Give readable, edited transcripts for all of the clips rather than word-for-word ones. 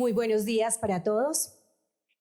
Muy buenos días para todos.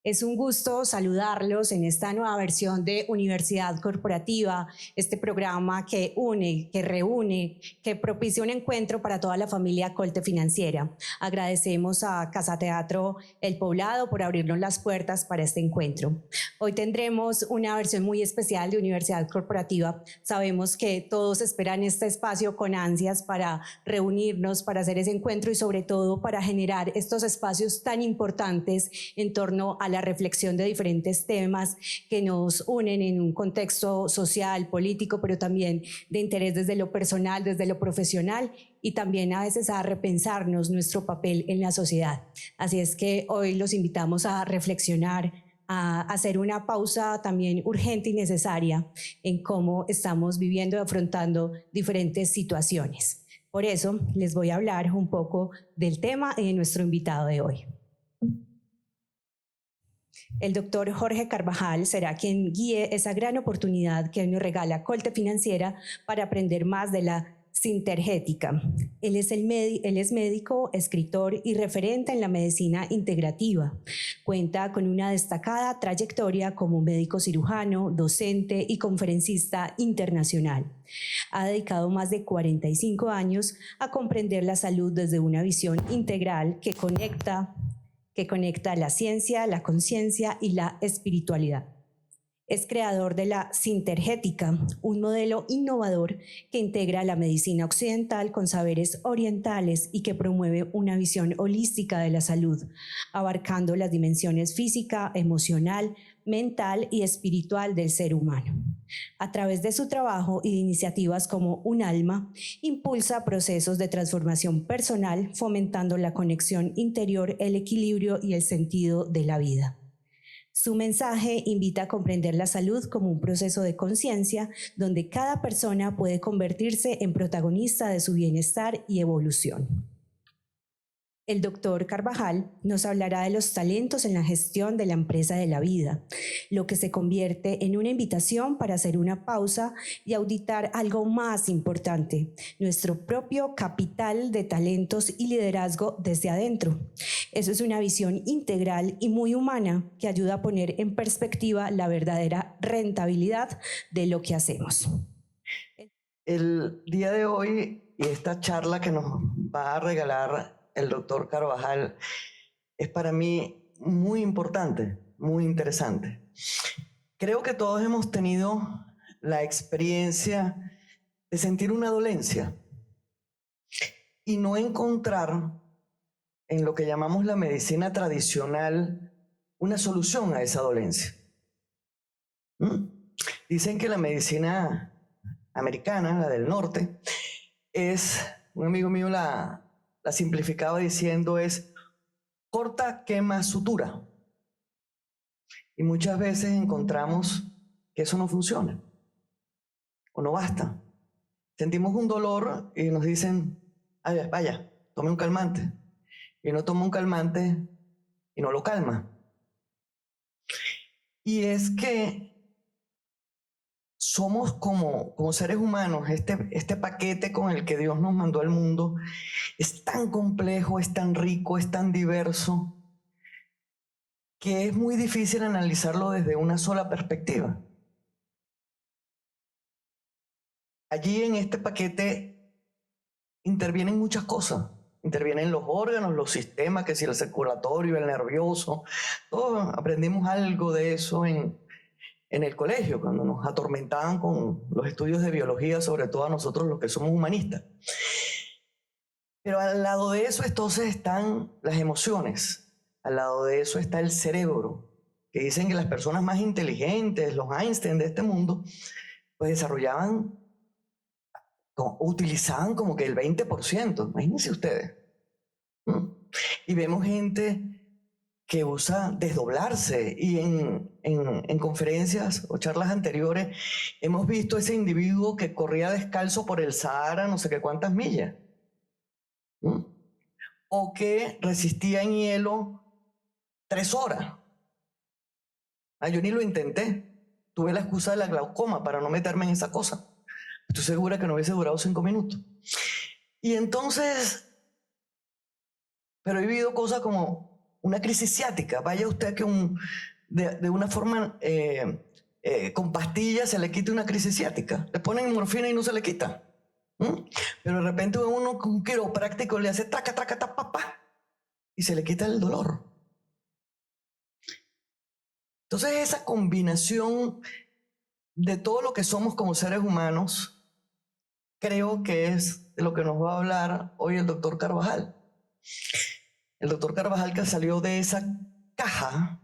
Es un gusto saludarlos en esta nueva versión de Universidad Corporativa, este programa que une, que reúne, que propicia un encuentro para toda la familia Colte Financiera. Agradecemos a Casa Teatro El Poblado por abrirnos las puertas para este encuentro. Hoy tendremos una versión muy especial de Universidad Corporativa. Sabemos que todos esperan este espacio con ansias para reunirnos, para hacer ese encuentro y sobre todo para generar estos espacios tan importantes en torno a la reflexión de diferentes temas que nos unen en un contexto social, político, pero también de interés desde lo personal, desde lo profesional y también a veces a repensarnos nuestro papel en la sociedad. Así es que hoy los invitamos a reflexionar, a hacer una pausa también urgente y necesaria en cómo estamos viviendo y afrontando diferentes situaciones. Por eso les voy a hablar un poco del tema de nuestro invitado de hoy. El doctor Jorge Carvajal será quien guíe esa gran oportunidad que nos regala Colte Financiera para aprender más de la sintergética. Él es médico, escritor y referente en la medicina integrativa. Cuenta con una destacada trayectoria como médico cirujano, docente y conferencista internacional. Ha dedicado más de 45 años a comprender la salud desde una visión integral que conecta la ciencia, la conciencia y la espiritualidad. Es creador de la sintergética, un modelo innovador que integra la medicina occidental con saberes orientales y que promueve una visión holística de la salud, abarcando las dimensiones física, emocional, mental y espiritual del ser humano. A través de su trabajo y de iniciativas como Un Alma, impulsa procesos de transformación personal, fomentando la conexión interior, el equilibrio y el sentido de la vida. Su mensaje invita a comprender la salud como un proceso de conciencia donde cada persona puede convertirse en protagonista de su bienestar y evolución. El doctor Carvajal nos hablará de los talentos en la gestión de la empresa de la vida, lo que se convierte en una invitación para hacer una pausa y auditar algo más importante, nuestro propio capital de talentos y liderazgo desde adentro. Eso es una visión integral y muy humana que ayuda a poner en perspectiva la verdadera rentabilidad de lo que hacemos. El día de hoy y esta charla que nos va a regalar el doctor Carvajal es para mí muy importante, muy interesante. Creo que todos hemos tenido la experiencia de sentir una dolencia y no encontrar en lo que llamamos la medicina tradicional una solución a esa dolencia. Dicen que la medicina americana, la del norte, un amigo mío la simplificaba diciendo es corta, quema, sutura. Y muchas veces encontramos que eso no funciona o no basta. Sentimos un dolor y nos dicen, vaya, tome un calmante. Y uno toma un calmante y no lo calma. Y es que somos como seres humanos, este paquete con el que Dios nos mandó al mundo es tan complejo, es tan rico, es tan diverso, que es muy difícil analizarlo desde una sola perspectiva. Allí en este paquete intervienen muchas cosas. Intervienen los órganos, los sistemas, que si el circulatorio, el nervioso. Todos aprendimos algo de eso en el colegio, cuando nos atormentaban con los estudios de biología, sobre todo a nosotros los que somos humanistas. Pero al lado de eso entonces están las emociones, al lado de eso está el cerebro, que dicen que las personas más inteligentes, los Einstein de este mundo, pues utilizaban como que el 20%, imagínense ustedes. Y vemos gente que usa desdoblarse y en conferencias o charlas anteriores hemos visto ese individuo que corría descalzo por el Sahara no sé qué cuántas millas. O que resistía en hielo 3 horas. Yo ni lo intenté. Tuve la excusa de la glaucoma para no meterme en esa cosa. Estoy segura que no hubiese durado 5 minutos. Y entonces, pero he vivido cosas como una crisis ciática. Vaya usted que de una forma con pastillas se le quite una crisis ciática. Le ponen morfina y no se le quita. Pero de repente uno con un quiropráctico le hace traca, traca, ta, pa, pa, y se le quita el dolor. Entonces esa combinación de todo lo que somos como seres humanos, creo que es de lo que nos va a hablar hoy el doctor Carvajal. El doctor Carvajal, que salió de esa caja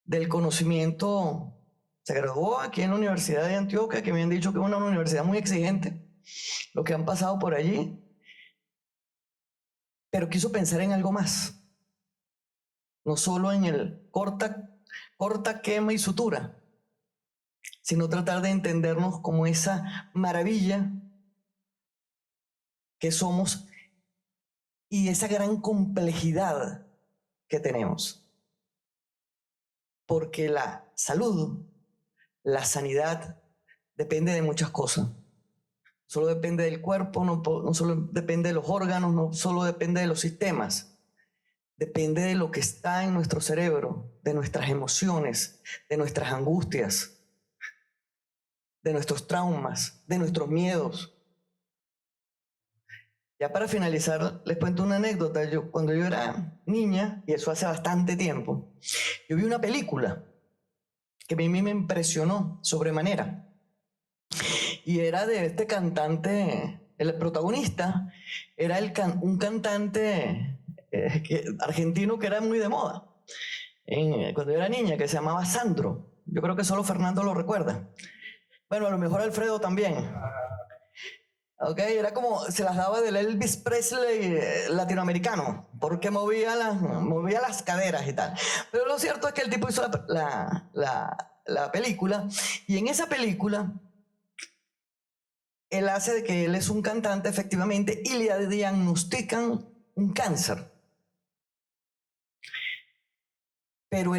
del conocimiento, se graduó aquí en la Universidad de Antioquia, que me han dicho que es una universidad muy exigente, lo que han pasado por allí, pero quiso pensar en algo más, no solo en el corta, quema y sutura, sino tratar de entendernos como esa maravilla que somos y esa gran complejidad que tenemos. Porque la salud, la sanidad, depende de muchas cosas. Solo depende del cuerpo, no solo depende de los órganos, no solo depende de los sistemas. Depende de lo que está en nuestro cerebro, de nuestras emociones, de nuestras angustias, de nuestros traumas, de nuestros miedos. Ya para finalizar, les cuento una anécdota. Cuando yo era niña, y eso hace bastante tiempo, yo vi una película que a mí me impresionó sobremanera. Y era de este cantante, el protagonista era un cantante argentino que era muy de moda cuando yo era niña, que se llamaba Sandro. Yo creo que solo Fernando lo recuerda. Bueno, a lo mejor Alfredo también. Okay, era como, se las daba del Elvis Presley latinoamericano, porque movía las caderas y tal. Pero lo cierto es que el tipo hizo la película, y en esa película él hace de que él es un cantante efectivamente y le diagnostican un cáncer. Pero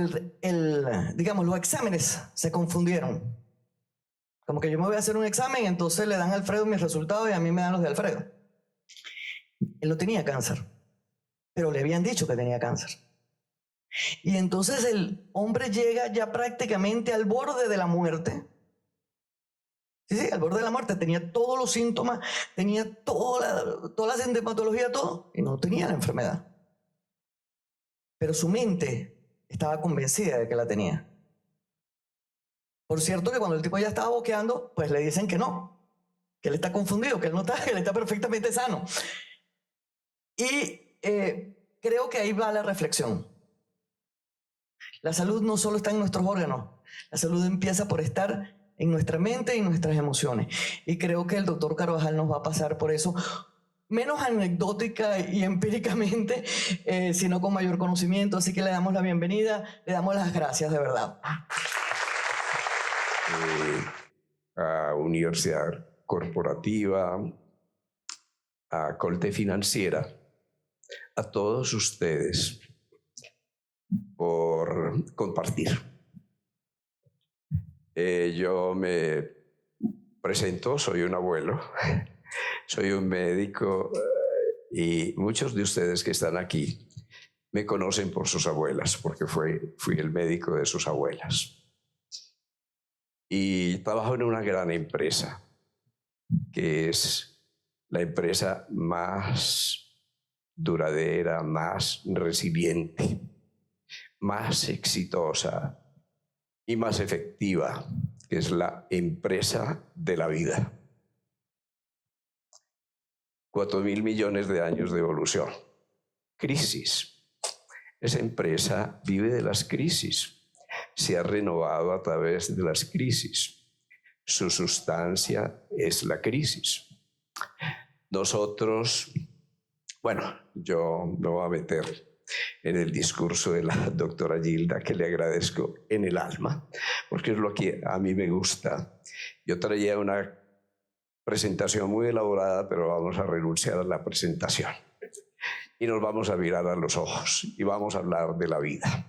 digamos, los exámenes se confundieron. Como que yo me voy a hacer un examen, entonces le dan a Alfredo mis resultados y a mí me dan los de Alfredo. Él no tenía cáncer, pero le habían dicho que tenía cáncer. Y entonces el hombre llega ya prácticamente al borde de la muerte. Sí, al borde de la muerte. Tenía todos los síntomas, tenía toda la sintomatología, todo, y no tenía la enfermedad. Pero su mente estaba convencida de que la tenía. Por cierto que cuando el tipo ya estaba boqueando, pues le dicen que no, que él está confundido, que él no está, que él está perfectamente sano. Y creo que ahí va la reflexión. La salud no solo está en nuestros órganos, la salud empieza por estar en nuestra mente y en nuestras emociones. Y creo que el doctor Carvajal nos va a pasar por eso, menos anecdótica y empíricamente, sino con mayor conocimiento. Así que le damos la bienvenida, le damos las gracias de verdad. A Universidad Corporativa, a Colte Financiera, a todos ustedes por compartir. Yo me presento, soy un abuelo, soy un médico y muchos de ustedes que están aquí me conocen por sus abuelas, porque fui el médico de sus abuelas. Y trabajo en una gran empresa, que es la empresa más duradera, más resiliente, más exitosa y más efectiva, que es la empresa de la vida. 4.000 millones de años de evolución. Crisis. Esa empresa vive de las crisis. Se ha renovado a través de las crisis. Su sustancia es la crisis. Nosotros, bueno, yo me voy a meter en el discurso de la doctora Gilda, que le agradezco en el alma, porque es lo que a mí me gusta. Yo traía una presentación muy elaborada, pero vamos a renunciar a la presentación. Y nos vamos a mirar a los ojos y vamos a hablar de la vida.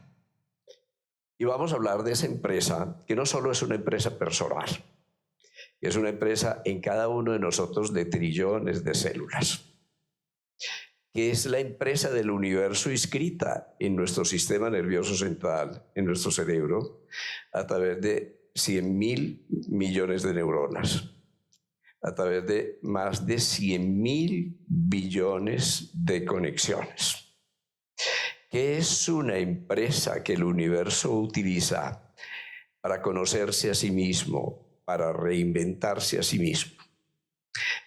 Y vamos a hablar de esa empresa, que no solo es una empresa personal, es una empresa en cada uno de nosotros de trillones de células. que es la empresa del universo inscrita en nuestro sistema nervioso central, en nuestro cerebro, a través de 100.000 millones de neuronas, a través de más de 100.000 billones de conexiones. ¿Qué es una empresa que el universo utiliza para conocerse a sí mismo, para reinventarse a sí mismo?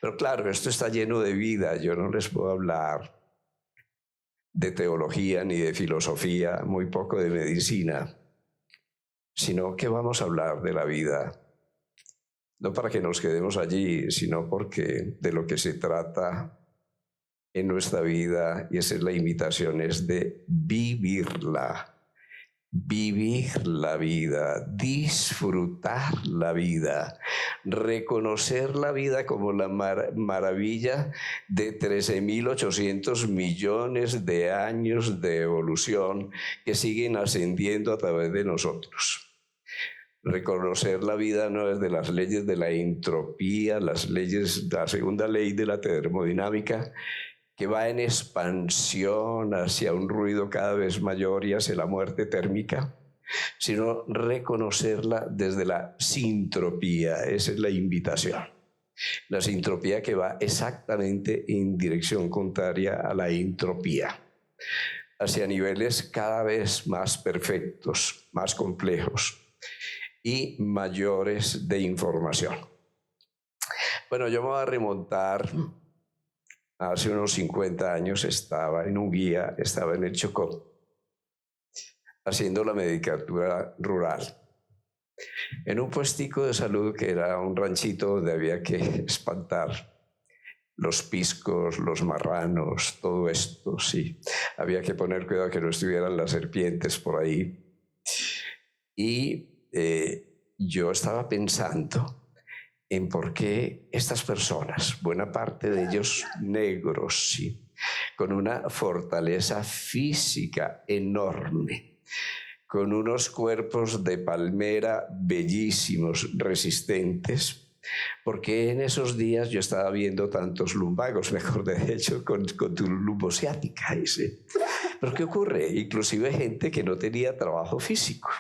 Pero claro, esto está lleno de vida. Yo no les puedo hablar de teología ni de filosofía, muy poco de medicina, sino que vamos a hablar de la vida. No para que nos quedemos allí, sino porque de lo que se trata en nuestra vida, y esa es la invitación, es de vivirla. Vivir la vida, disfrutar la vida, reconocer la vida como la maravilla de 13.800 millones de años de evolución que siguen ascendiendo a través de nosotros. Reconocer la vida no es de las leyes de la entropía, la segunda ley de la termodinámica, que va en expansión hacia un ruido cada vez mayor y hacia la muerte térmica, sino reconocerla desde la sintropía. Esa es la invitación. La sintropía que va exactamente en dirección contraria a la entropía, hacia niveles cada vez más perfectos, más complejos y mayores de información. Bueno, yo me voy a remontar. Hace unos 50 años estaba en Hungría, estaba en el Chocó, haciendo la medicatura rural, en un puestico de salud que era un ranchito donde había que espantar los piscos, los marranos, todo esto, sí. Había que poner cuidado que no estuvieran las serpientes por ahí. Y yo estaba pensando en por qué estas personas, buena parte de ellos negros, sí, con una fortaleza física enorme, con unos cuerpos de palmera bellísimos, resistentes, porque en esos días yo estaba viendo tantos lumbagos, mejor de hecho, con tu lumbosiática. Pero ¿qué ocurre? Inclusive gente que no tenía trabajo físico,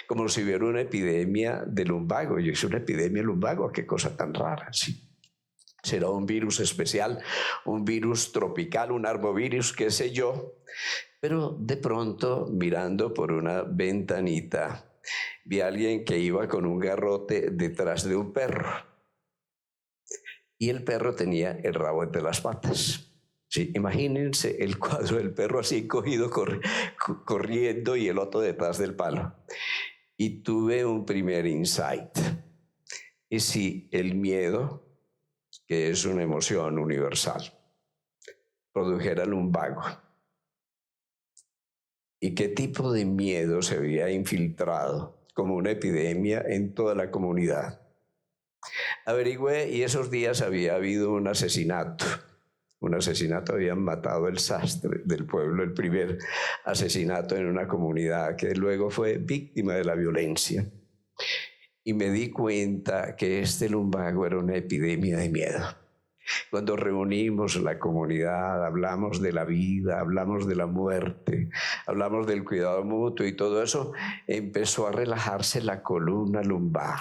como si hubiera una epidemia de lumbago. Yo hice una epidemia de lumbago, qué cosa tan rara, sí. Será un virus especial, un virus tropical, un arbovirus, qué sé yo. Pero de pronto, mirando por una ventanita, vi a alguien que iba con un garrote detrás de un perro. Y el perro tenía el rabo entre las patas. Sí, imagínense el cuadro del perro así cogido, corriendo, y el otro detrás del palo. Y tuve un primer insight. Y si el miedo, que es una emoción universal, produjera lumbago, ¿y qué tipo de miedo se había infiltrado como una epidemia en toda la comunidad? Averigüé, y esos días había habido un asesinato. Habían matado el sastre del pueblo, el primer asesinato en una comunidad que luego fue víctima de la violencia. Y me di cuenta que este lumbago era una epidemia de miedo. Cuando reunimos la comunidad, hablamos de la vida, hablamos de la muerte, hablamos del cuidado mutuo, y todo eso empezó a relajarse la columna lumbar,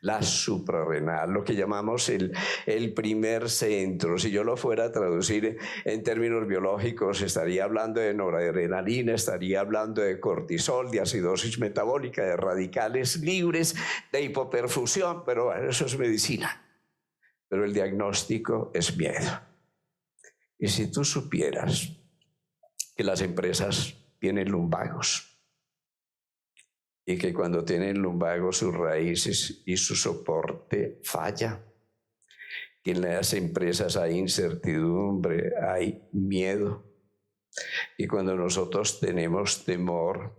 la suprarrenal, lo que llamamos el primer centro. Si yo lo fuera a traducir en términos biológicos, estaría hablando de noradrenalina, estaría hablando de cortisol, de acidosis metabólica, de radicales libres, de hipoperfusión, pero bueno, eso es medicina. Pero el diagnóstico es miedo. Y si tú supieras que las empresas tienen lumbagos, y que cuando tienen lumbagos sus raíces y su soporte falla, que en las empresas hay incertidumbre, hay miedo, y cuando nosotros tenemos temor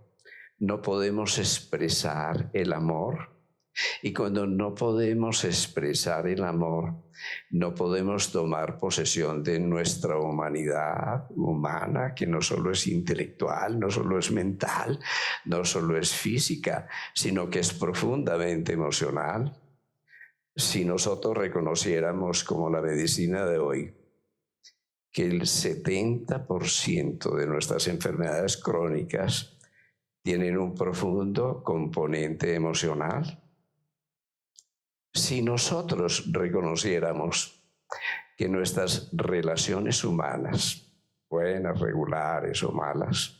no podemos expresar el amor, y cuando no podemos expresar el amor no podemos tomar posesión de nuestra humanidad humana, que no solo es intelectual, no solo es mental, no solo es física, sino que es profundamente emocional. Si nosotros reconociéramos, como la medicina de hoy, que el 70% de nuestras enfermedades crónicas tienen un profundo componente emocional? Si nosotros reconociéramos que nuestras relaciones humanas, buenas, regulares o malas,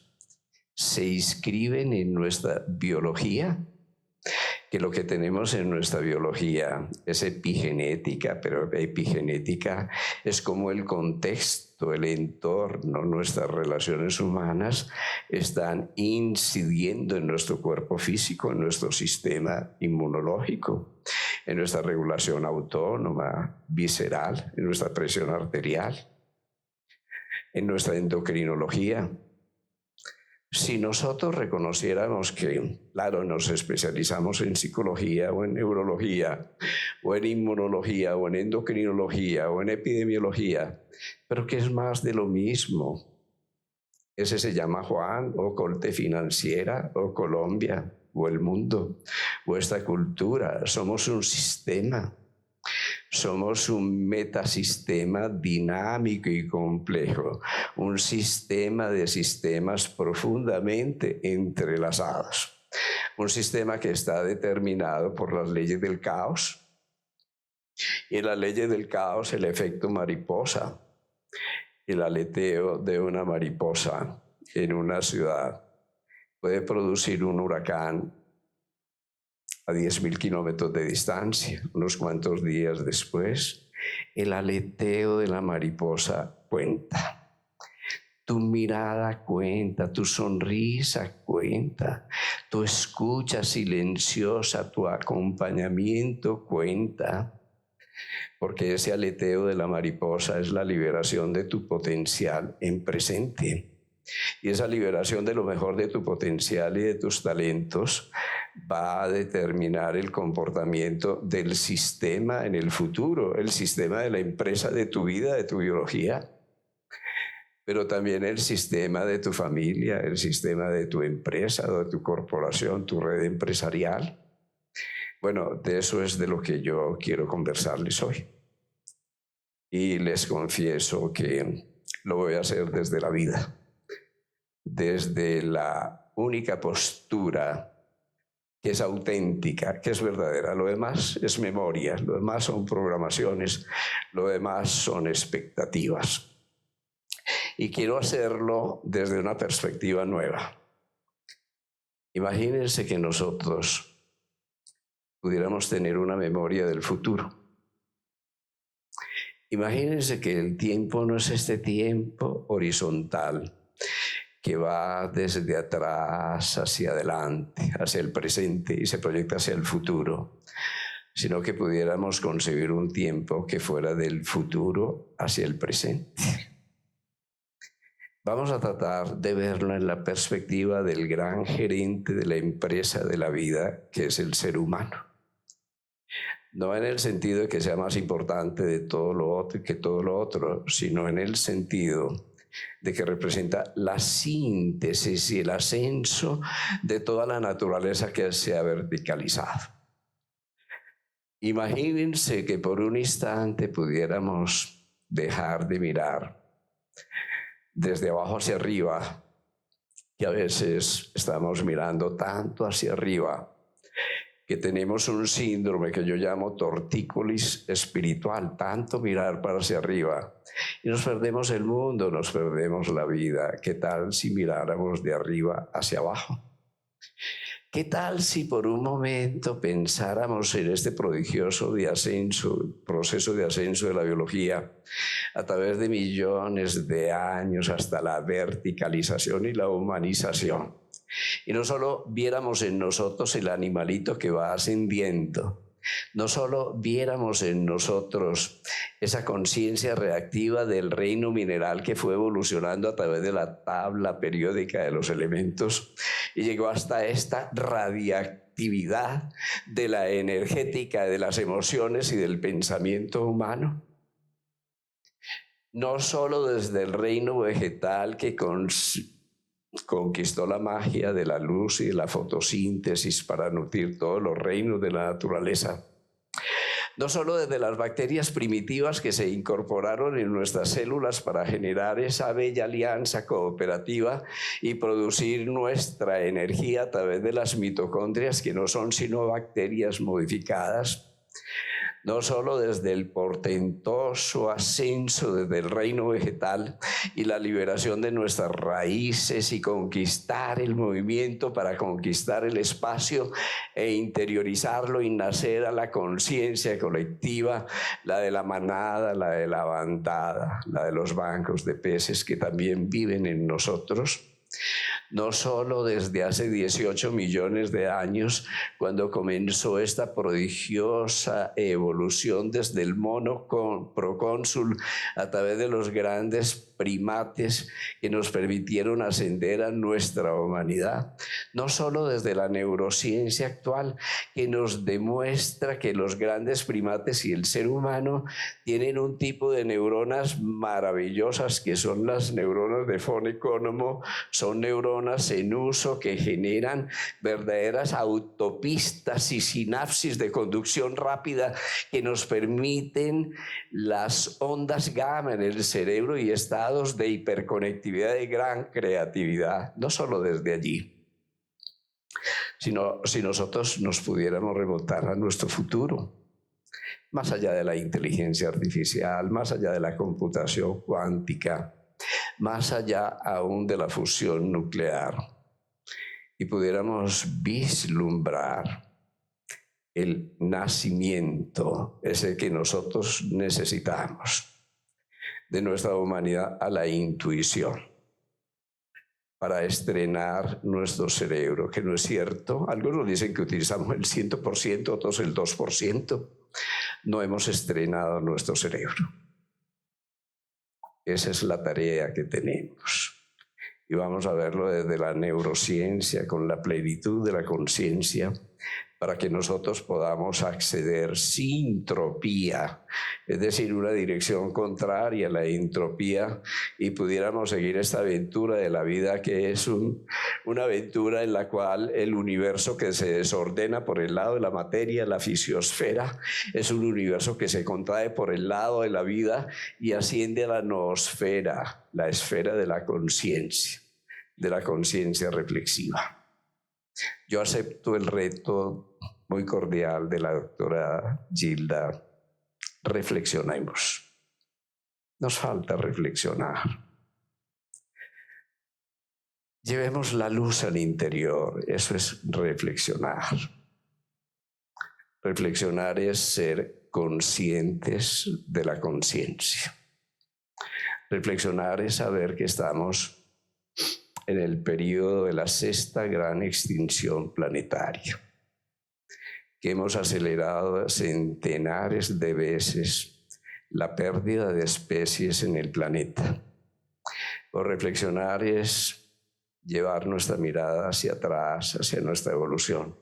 se inscriben en nuestra biología, que lo que tenemos en nuestra biología es epigenética, pero epigenética es como el contexto, el entorno, nuestras relaciones humanas están incidiendo en nuestro cuerpo físico, en nuestro sistema inmunológico, en nuestra regulación autónoma, visceral, en nuestra presión arterial, en nuestra endocrinología. Si nosotros reconociéramos que, claro, nos especializamos en psicología o en neurología o en inmunología o en endocrinología o en epidemiología, pero que es más de lo mismo. Ese se llama Juan o corte financiera o Colombia o el mundo o esta cultura. Somos un sistema. Somos un metasistema dinámico y complejo, un sistema de sistemas profundamente entrelazados, un sistema que está determinado por las leyes del caos, y en las leyes del caos el efecto mariposa, el aleteo de una mariposa en una ciudad puede producir un huracán a 10.000 kilómetros de distancia. Unos cuantos días después, el aleteo de la mariposa cuenta. Tu mirada cuenta, tu sonrisa cuenta, tu escucha silenciosa, tu acompañamiento cuenta. Porque ese aleteo de la mariposa es la liberación de tu potencial en presente. Y esa liberación de lo mejor de tu potencial y de tus talentos va a determinar el comportamiento del sistema en el futuro, el sistema de la empresa de tu vida, de tu biología, pero también el sistema de tu familia, el sistema de tu empresa, de tu corporación, tu red empresarial. Bueno, de eso es de lo que yo quiero conversarles hoy. Y les confieso que lo voy a hacer desde la vida, desde la única postura que es auténtica, que es verdadera. Lo demás es memoria, lo demás son programaciones, lo demás son expectativas. Y quiero hacerlo desde una perspectiva nueva. Imagínense que nosotros pudiéramos tener una memoria del futuro. Imagínense que el tiempo no es este tiempo horizontal que va desde atrás hacia adelante, hacia el presente y se proyecta hacia el futuro, sino que pudiéramos concebir un tiempo que fuera del futuro hacia el presente. Vamos a tratar de verlo en la perspectiva del gran gerente de la empresa de la vida, que es el ser humano. No en el sentido de que sea más importante de todo lo otro que todo lo otro, sino en el sentido de que representa la síntesis y el ascenso de toda la naturaleza que se ha verticalizado. Imagínense que por un instante pudiéramos dejar de mirar desde abajo hacia arriba, que a veces estamos mirando tanto hacia arriba que tenemos un síndrome que yo llamo tortícolis espiritual, tanto mirar para hacia arriba, y nos perdemos el mundo, nos perdemos la vida. ¿Qué tal si miráramos de arriba hacia abajo? ¿Qué tal si por un momento pensáramos en este prodigioso proceso de ascenso de la biología a través de millones de años hasta la verticalización y la humanización? Y no solo viéramos en nosotros el animalito que va ascendiendo, no solo viéramos en nosotros esa conciencia reactiva del reino mineral que fue evolucionando a través de la tabla periódica de los elementos y llegó hasta esta radiactividad de la energética, de las emociones y del pensamiento humano. No solo desde el reino vegetal que conquistó la magia de la luz y de la fotosíntesis para nutrir todos los reinos de la naturaleza. No solo desde las bacterias primitivas que se incorporaron en nuestras células para generar esa bella alianza cooperativa y producir nuestra energía a través de las mitocondrias, que no son sino bacterias modificadas. No solo desde el portentoso ascenso desde el reino vegetal y la liberación de nuestras raíces y conquistar el movimiento para conquistar el espacio e interiorizarlo y nacer a la conciencia colectiva, la de la manada, la de la bandada, la de los bancos de peces que también viven en nosotros. No solo desde hace 18 millones de años, cuando comenzó esta prodigiosa evolución desde el mono procónsul a través de los grandes primates que nos permitieron ascender a nuestra humanidad. No solo desde la neurociencia actual, que nos demuestra que los grandes primates y el ser humano tienen un tipo de neuronas maravillosas, que son las neuronas de von Economo. Son neuronas en uso que generan verdaderas autopistas y sinapsis de conducción rápida que nos permiten las ondas gamma en el cerebro y estados de hiperconectividad de gran creatividad. No solo desde allí, sino si nosotros nos pudiéramos remontar a nuestro futuro, más allá de la inteligencia artificial, más allá de la computación cuántica, más allá aún de la fusión nuclear, y pudiéramos vislumbrar el nacimiento, ese que nosotros necesitamos, de nuestra humanidad a la intuición, para estrenar nuestro cerebro, que no es cierto. Algunos dicen que utilizamos el 100%, otros el 2%. No hemos estrenado nuestro cerebro. Esa es la tarea que tenemos. Y vamos a verlo desde la neurociencia, con la plenitud de la conciencia, para que nosotros podamos acceder sin entropía, es decir, una dirección contraria a la entropía, y pudiéramos seguir esta aventura de la vida, que es una aventura en la cual el universo que se desordena por el lado de la materia, la fisiosfera, es un universo que se contrae por el lado de la vida y asciende a la noosfera, la esfera de la conciencia reflexiva. Yo acepto el reto muy cordial de la doctora Gilda. Reflexionemos. Nos falta reflexionar. Llevemos la luz al interior. Eso es reflexionar. Reflexionar es ser conscientes de la conciencia. Reflexionar es saber que estamos en el periodo de la sexta gran extinción planetaria, que hemos acelerado centenares de veces la pérdida de especies en el planeta. O reflexionar es llevar nuestra mirada hacia atrás, hacia nuestra evolución,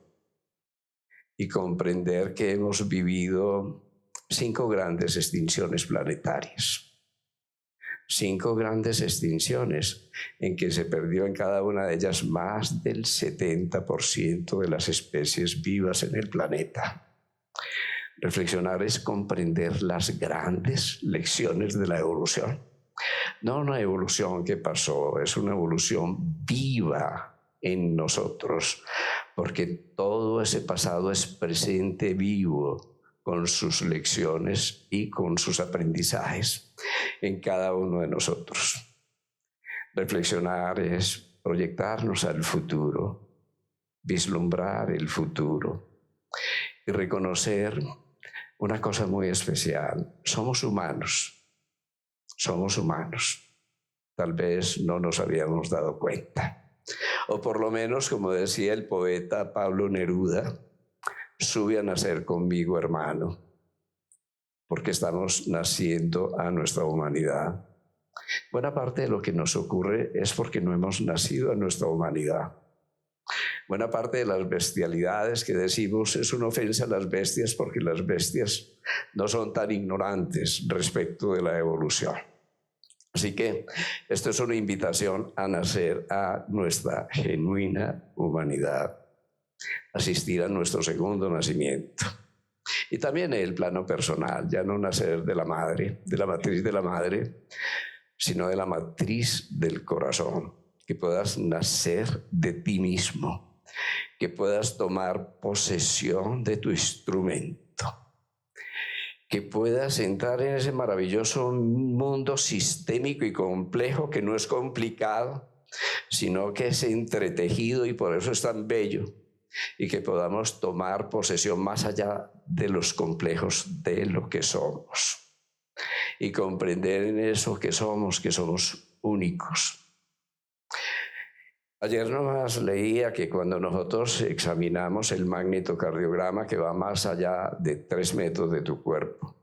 y comprender que hemos vivido 5 grandes extinciones planetarias. 5 grandes extinciones en que se perdió en cada una de ellas más del 70% de las especies vivas en el planeta. Reflexionar es comprender las grandes lecciones de la evolución. No una evolución que pasó, es una evolución viva en nosotros, porque todo ese pasado es presente vivo, con sus lecciones y con sus aprendizajes en cada uno de nosotros. Reflexionar es proyectarnos al futuro, vislumbrar el futuro y reconocer una cosa muy especial. Somos humanos. Tal vez no nos habíamos dado cuenta. O por lo menos, como decía el poeta Pablo Neruda, sube a nacer conmigo, hermano, porque estamos naciendo a nuestra humanidad. Buena parte de lo que nos ocurre es porque no hemos nacido a nuestra humanidad. Buena parte de las bestialidades que decimos es una ofensa a las bestias, porque las bestias no son tan ignorantes respecto de la evolución. Así que esto es una invitación a nacer a nuestra genuina humanidad, asistir a nuestro segundo nacimiento. Y también en el plano personal, ya no nacer de la madre, de la matriz de la madre, sino de la matriz del corazón, que puedas nacer de ti mismo, que puedas tomar posesión de tu instrumento, que puedas entrar en ese maravilloso mundo sistémico y complejo que no es complicado, sino que es entretejido y por eso es tan bello, y que podamos tomar posesión más allá de los complejos de lo que somos y comprender en eso que somos únicos. Ayer nomás leía que cuando nosotros examinamos el magnetocardiograma, que va más allá de 3 metros de tu cuerpo,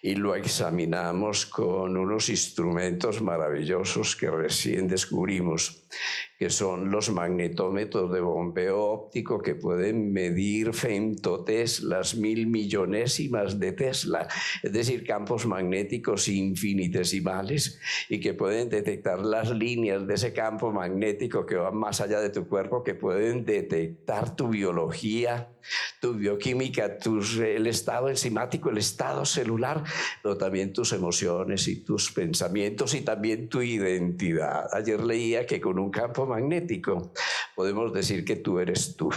y lo examinamos con unos instrumentos maravillosos que recién descubrimos, que son los magnetómetros de bombeo óptico, que pueden medir femtoteslas, 1000 millonésimas de Tesla, es decir, campos magnéticos infinitesimales, y que pueden detectar las líneas de ese campo magnético que van más allá de tu cuerpo, que pueden detectar tu biología, tu bioquímica, el estado enzimático, el estado celular, pero también tus emociones y tus pensamientos y también tu identidad. Ayer leía que con un campo magnético podemos decir que tú eres tú.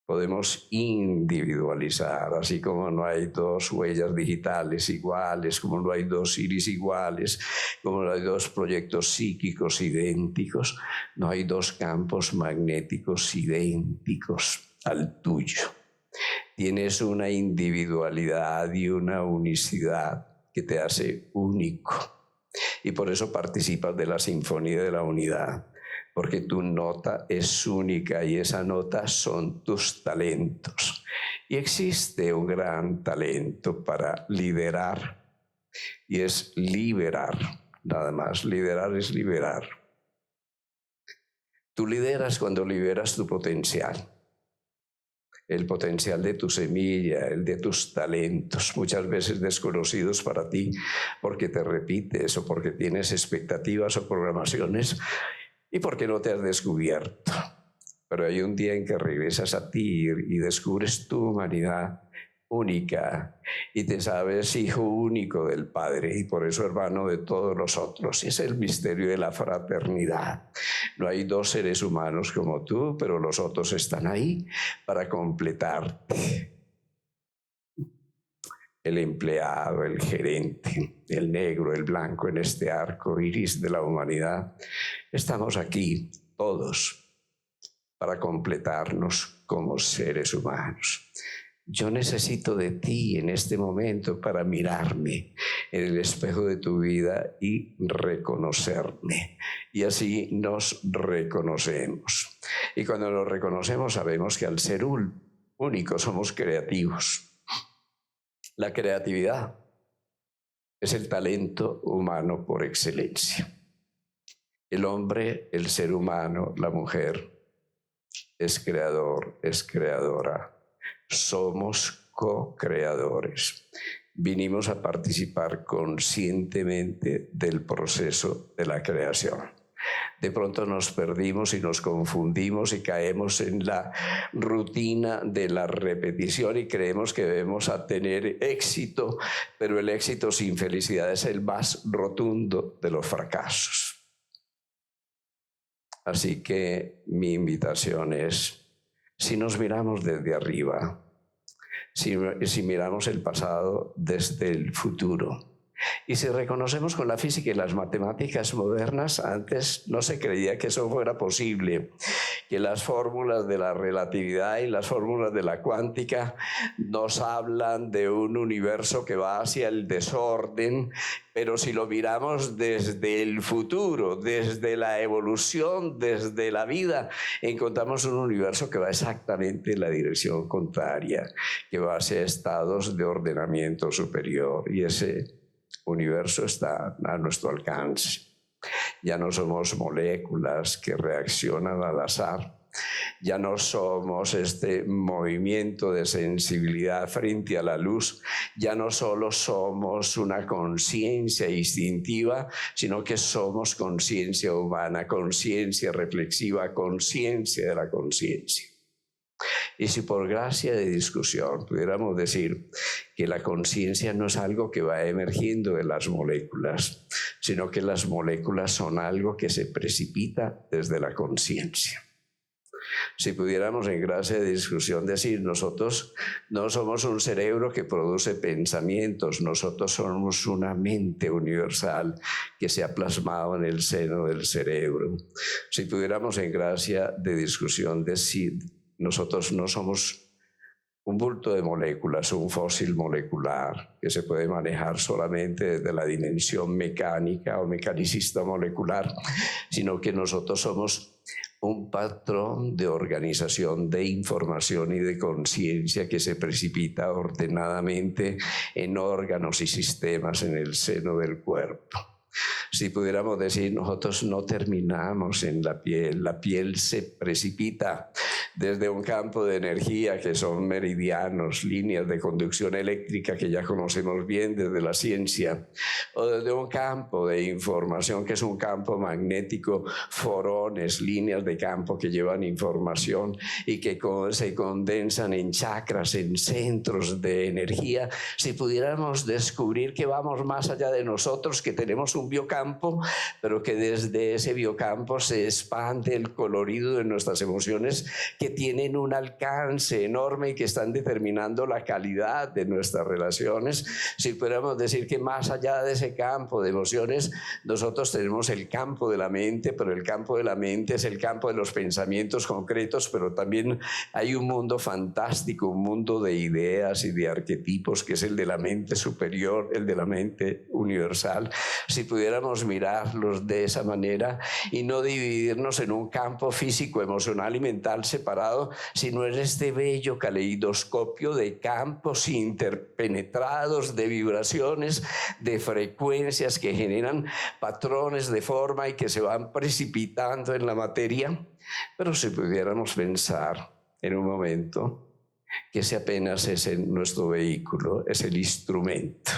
Podemos individualizar, así como no hay 2 huellas digitales iguales, como no hay 2 iris iguales, como no hay 2 proyectos psíquicos idénticos, no hay 2 campos magnéticos idénticos al tuyo. Tienes una individualidad y una unicidad que te hace único. Y por eso participas de la sinfonía de la unidad, porque tu nota es única y esa nota son tus talentos. Y existe un gran talento para liderar, y es liberar, nada más. Liderar es liberar. Tú lideras cuando liberas tu potencial. El potencial de tu semilla, el de tus talentos, muchas veces desconocidos para ti, porque te repites o porque tienes expectativas o programaciones y porque no te has descubierto. Pero hay un día en que regresas a ti y descubres tu humanidad única y te sabes hijo único del Padre y por eso hermano de todos los otros. Es el misterio de la fraternidad. No hay 2 seres humanos como tú, pero los otros están ahí para completarte. El empleado, el gerente, el negro, el blanco en este arco iris de la humanidad. Estamos aquí todos para completarnos como seres humanos. Yo necesito de ti en este momento para mirarme en el espejo de tu vida y reconocerme. Y así nos reconocemos. Y cuando nos reconocemos sabemos que al ser único somos creativos. La creatividad es el talento humano por excelencia. El hombre, el ser humano, la mujer, es creador, es creadora. Somos co-creadores. Vinimos a participar conscientemente del proceso de la creación. De pronto nos perdimos y nos confundimos y caemos en la rutina de la repetición y creemos que debemos tener éxito, pero el éxito sin felicidad es el más rotundo de los fracasos. Así que mi invitación es, si nos miramos desde arriba, si miramos el pasado desde el futuro, y si reconocemos con la física y las matemáticas modernas, antes no se creía que eso fuera posible, que las fórmulas de la relatividad y las fórmulas de la cuántica nos hablan de un universo que va hacia el desorden, pero si lo miramos desde el futuro, desde la evolución, desde la vida, encontramos un universo que va exactamente en la dirección contraria, que va hacia estados de ordenamiento superior, y ese universo está a nuestro alcance. Ya no somos moléculas que reaccionan al azar. Ya no somos este movimiento de sensibilidad frente a la luz. Ya no solo somos una conciencia instintiva, sino que somos conciencia humana, conciencia reflexiva, conciencia de la conciencia. Y si por gracia de discusión pudiéramos decir que la conciencia no es algo que va emergiendo de las moléculas, sino que las moléculas son algo que se precipita desde la conciencia. Si pudiéramos en gracia de discusión decir, nosotros no somos un cerebro que produce pensamientos, nosotros somos una mente universal que se ha plasmado en el seno del cerebro. Si pudiéramos en gracia de discusión decir, nosotros no somos un bulto de moléculas, un fósil molecular que se puede manejar solamente desde la dimensión mecánica o mecanicista molecular, sino que nosotros somos un patrón de organización de información y de conciencia que se precipita ordenadamente en órganos y sistemas en el seno del cuerpo. Si pudiéramos decir, nosotros no terminamos en la piel se precipita desde un campo de energía que son meridianos, líneas de conducción eléctrica que ya conocemos bien desde la ciencia, o desde un campo de información que es un campo magnético, forones, líneas de campo que llevan información y que se condensan en chakras, en centros de energía. Si pudiéramos descubrir que vamos más allá de nosotros, que tenemos un biocampo, pero que desde ese biocampo se expande el colorido de nuestras emociones que tienen un alcance enorme y que están determinando la calidad de nuestras relaciones. Si pudiéramos decir que más allá de ese campo de emociones, nosotros tenemos el campo de la mente, pero el campo de la mente es el campo de los pensamientos concretos, pero también hay un mundo fantástico, un mundo de ideas y de arquetipos que es el de la mente superior, el de la mente universal. Si pudiéramos mirarlos de esa manera y no dividirnos en un campo físico, emocional y mental separado, sino en este bello caleidoscopio de campos interpenetrados, de vibraciones, de frecuencias que generan patrones de forma y que se van precipitando en la materia. Pero si pudiéramos pensar en un momento que ese apenas es nuestro vehículo, es el instrumento.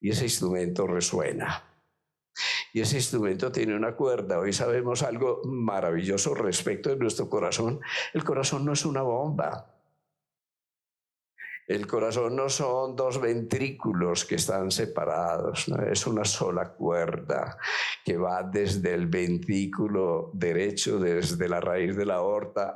Y ese instrumento resuena. Y ese instrumento tiene una cuerda. Hoy sabemos algo maravilloso respecto de nuestro corazón. El corazón no es una bomba. El corazón no son dos ventrículos que están separados, ¿no? Es una sola cuerda que va desde el ventrículo derecho, desde la raíz de la aorta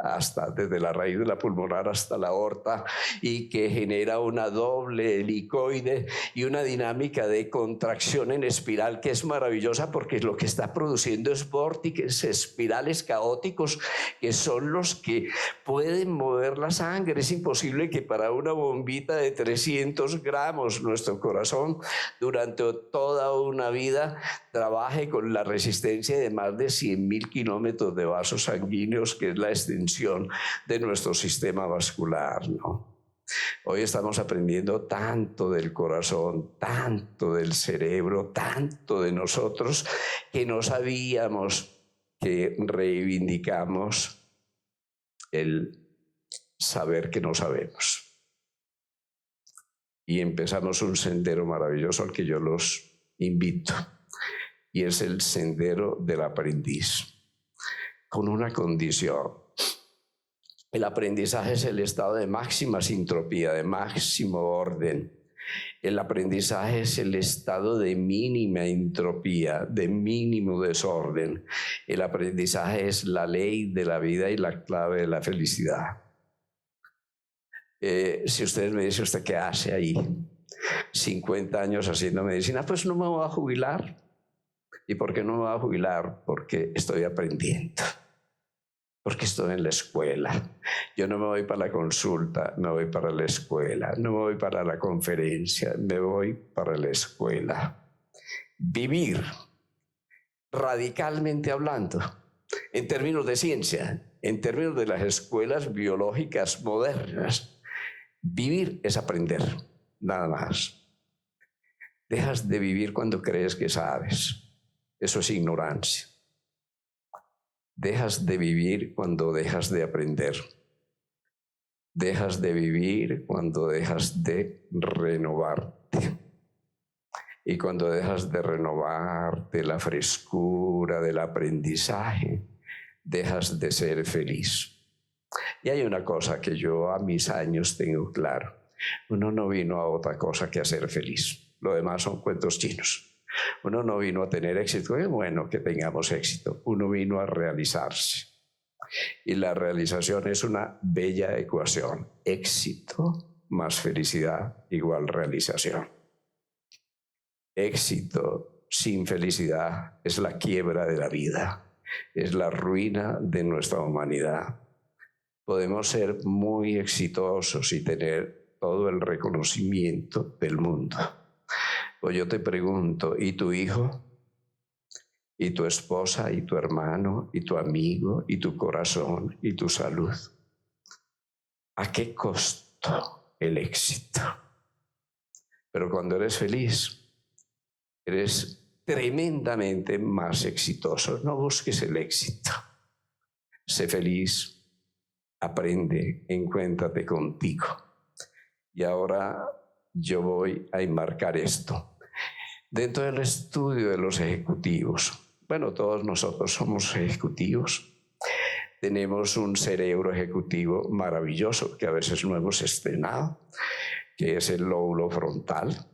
desde la raíz de la pulmonar hasta la aorta, y que genera una doble helicoide y una dinámica de contracción en espiral que es maravillosa, porque lo que está produciendo es vórtices, espirales caóticos que son los que pueden mover la sangre. Es imposible que para una bombita de 300 gramos nuestro corazón durante toda una vida trabaje con la resistencia de más de 100.000 kilómetros de vasos sanguíneos, que es la extensión de nuestro sistema vascular, ¿no? Hoy estamos aprendiendo tanto del corazón, tanto del cerebro, tanto de nosotros, que no sabíamos que reivindicamos el saber que no sabemos. Y empezamos un sendero maravilloso al que yo los invito, y es el sendero del aprendiz, con una condición. El aprendizaje es el estado de máxima sintropía, de máximo orden. El aprendizaje es el estado de mínima entropía, de mínimo desorden. El aprendizaje es la ley de la vida y la clave de la felicidad. Si ustedes me dicen, ¿usted qué hace ahí? 50 años haciendo medicina. Pues no me voy a jubilar. ¿Y por qué no me voy a jubilar? Porque estoy aprendiendo. Porque estoy en la escuela. Yo no me voy para la consulta, me voy para la escuela. No me voy para la conferencia, me voy para la escuela. Vivir, radicalmente hablando, en términos de ciencia, en términos de las escuelas biológicas modernas, vivir es aprender, nada más. Dejas de vivir cuando crees que sabes. Eso es ignorancia. Dejas de vivir cuando dejas de aprender. Dejas de vivir cuando dejas de renovarte. Y cuando dejas de renovarte, la frescura del aprendizaje, dejas de ser feliz. Y hay una cosa que yo a mis años tengo claro. Uno no vino a otra cosa que a ser feliz. Lo demás son cuentos chinos. Uno no vino a tener éxito. Es bueno que tengamos éxito. Uno vino a realizarse. Y la realización es una bella ecuación. Éxito más felicidad igual realización. Éxito sin felicidad es la quiebra de la vida. Es la ruina de nuestra humanidad. Podemos ser muy exitosos y tener todo el reconocimiento del mundo. Pues yo te pregunto, ¿y tu hijo? ¿Y tu esposa? ¿Y tu hermano? ¿Y tu amigo? ¿Y tu corazón? ¿Y tu salud? ¿A qué costo el éxito? Pero cuando eres feliz, eres tremendamente más exitoso. No busques el éxito. Sé feliz. Aprende, encuéntrate contigo. Y ahora yo voy a enmarcar esto. Dentro del estudio de los ejecutivos, bueno, todos nosotros somos ejecutivos. Tenemos un cerebro ejecutivo maravilloso que a veces no hemos estrenado, que es el lóbulo frontal.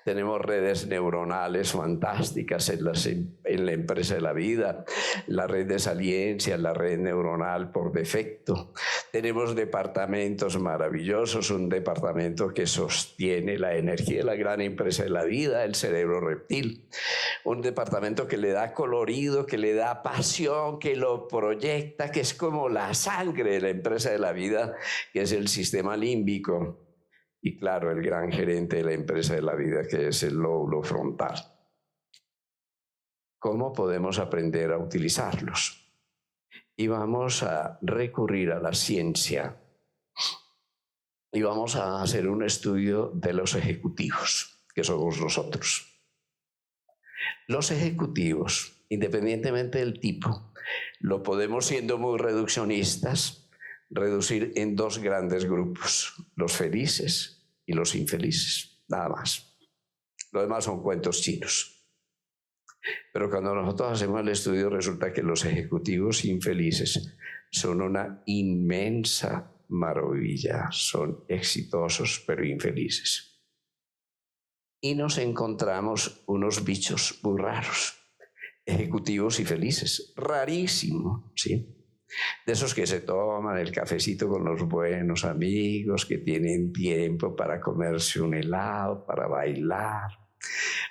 Tenemos redes neuronales fantásticas en la empresa de la vida, la red de saliencia, la red neuronal por defecto. Tenemos departamentos maravillosos, un departamento que sostiene la energía de la gran empresa de la vida, el cerebro reptil. Un departamento que le da colorido, que le da pasión, que lo proyecta, que es como la sangre de la empresa de la vida, que es el sistema límbico. Y claro, el gran gerente de la empresa de la vida, que es el lóbulo frontal. ¿Cómo podemos aprender a utilizarlos? Y vamos a recurrir a la ciencia. Y vamos a hacer un estudio de los ejecutivos, que somos nosotros. Los ejecutivos, independientemente del tipo, lo podemos, siendo muy reduccionistas, reducir en dos grandes grupos, los felices y los infelices, nada más. Lo demás son cuentos chinos. Pero cuando nosotros hacemos el estudio resulta que los ejecutivos infelices son una inmensa maravilla, son exitosos pero infelices. Y nos encontramos unos bichos muy raros, ejecutivos y felices, rarísimo, ¿sí? De esos que se toman el cafecito con los buenos amigos, que tienen tiempo para comerse un helado, para bailar,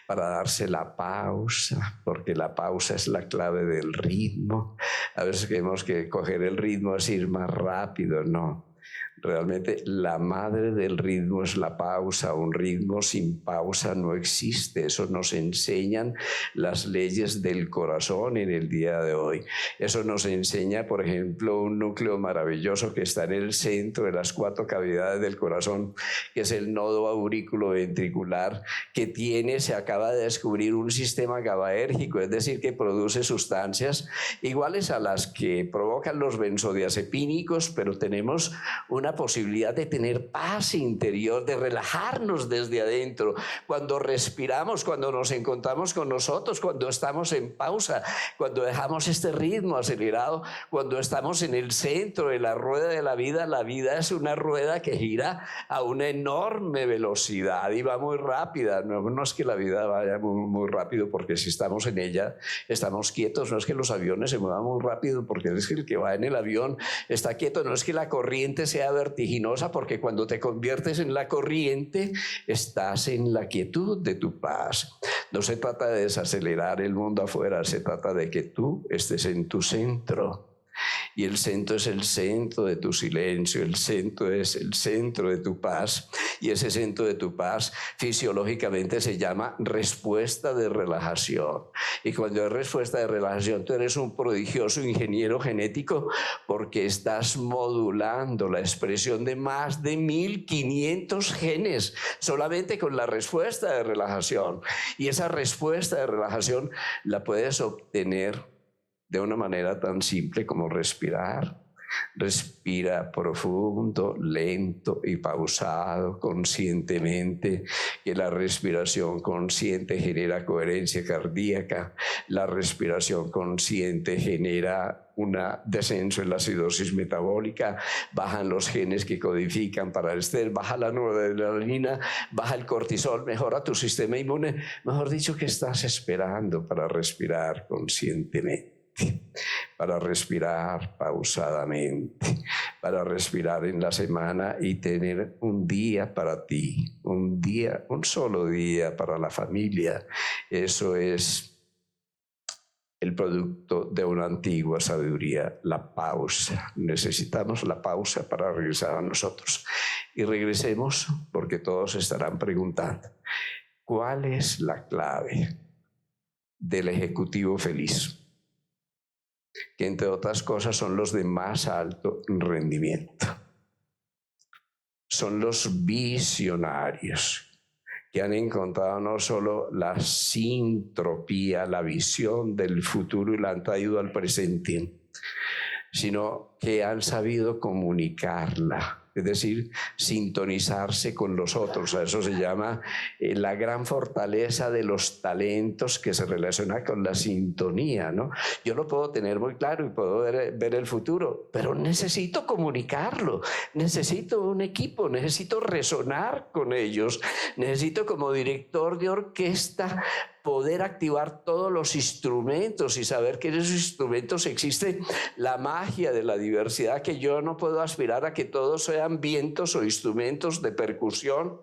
para darse la pausa, porque la pausa es la clave del ritmo. A veces creemos que coger el ritmo es ir más rápido, no. Realmente la madre del ritmo es la pausa. Un ritmo sin pausa no existe. Eso nos enseñan las leyes del corazón en el día de hoy. Eso nos enseña, por ejemplo, un núcleo maravilloso que está en el centro de las 4 cavidades del corazón, que es el nodo auriculoventricular, que se acaba de descubrir un sistema GABAérgico, es decir, que produce sustancias iguales a las que provocan los benzodiazepínicos, pero tenemos una posibilidad de tener paz interior, de relajarnos desde adentro, cuando respiramos, cuando nos encontramos con nosotros, cuando estamos en pausa, cuando dejamos este ritmo acelerado, cuando estamos en el centro de la rueda de la vida. La vida es una rueda que gira a una enorme velocidad y va muy rápida. No es que la vida vaya muy rápido, porque si estamos en ella estamos quietos. No es que los aviones se muevan muy rápido, porque es que el que va en el avión está quieto. No es que la corriente sea vertiginosa, porque cuando te conviertes en la corriente estás en la quietud de tu paz. No se trata de desacelerar el mundo afuera, se trata de que tú estés en tu centro. Y el centro es el centro de tu silencio, el centro es el centro de tu paz, y ese centro de tu paz fisiológicamente se llama respuesta de relajación. Y cuando es respuesta de relajación, tú eres un prodigioso ingeniero genético, porque estás modulando la expresión de más de 1500 genes solamente con la respuesta de relajación. Y esa respuesta de relajación la puedes obtener de una manera tan simple como respirar. Respira profundo, lento y pausado, conscientemente, que la respiración consciente genera coherencia cardíaca, la respiración consciente genera un descenso en la acidosis metabólica, bajan los genes que codifican para el estrés, baja la noradrenalina, baja el cortisol, mejora tu sistema inmune. Mejor dicho, ¿qué estás esperando para respirar conscientemente? Para respirar pausadamente, para respirar en la semana y tener un día para ti, un solo día para la familia. Eso es el producto de una antigua sabiduría, la pausa. Necesitamos la pausa para regresar a nosotros. Y regresemos porque todos estarán preguntando, ¿cuál es la clave del ejecutivo feliz? Que entre otras cosas son los de más alto rendimiento. Son los visionarios que han encontrado no solo la sintropía, la visión del futuro y la han traído al presente, sino que han sabido comunicarla. Es decir, sintonizarse con los otros. A eso se llama la gran fortaleza de los talentos que se relaciona con la sintonía, ¿no? Yo lo puedo tener muy claro y puedo ver el futuro, pero necesito comunicarlo, necesito un equipo, necesito resonar con ellos, necesito como director de orquesta poder activar todos los instrumentos y saber que en esos instrumentos existe la magia de la diversidad, que yo no puedo aspirar a que todos sean vientos o instrumentos de percusión,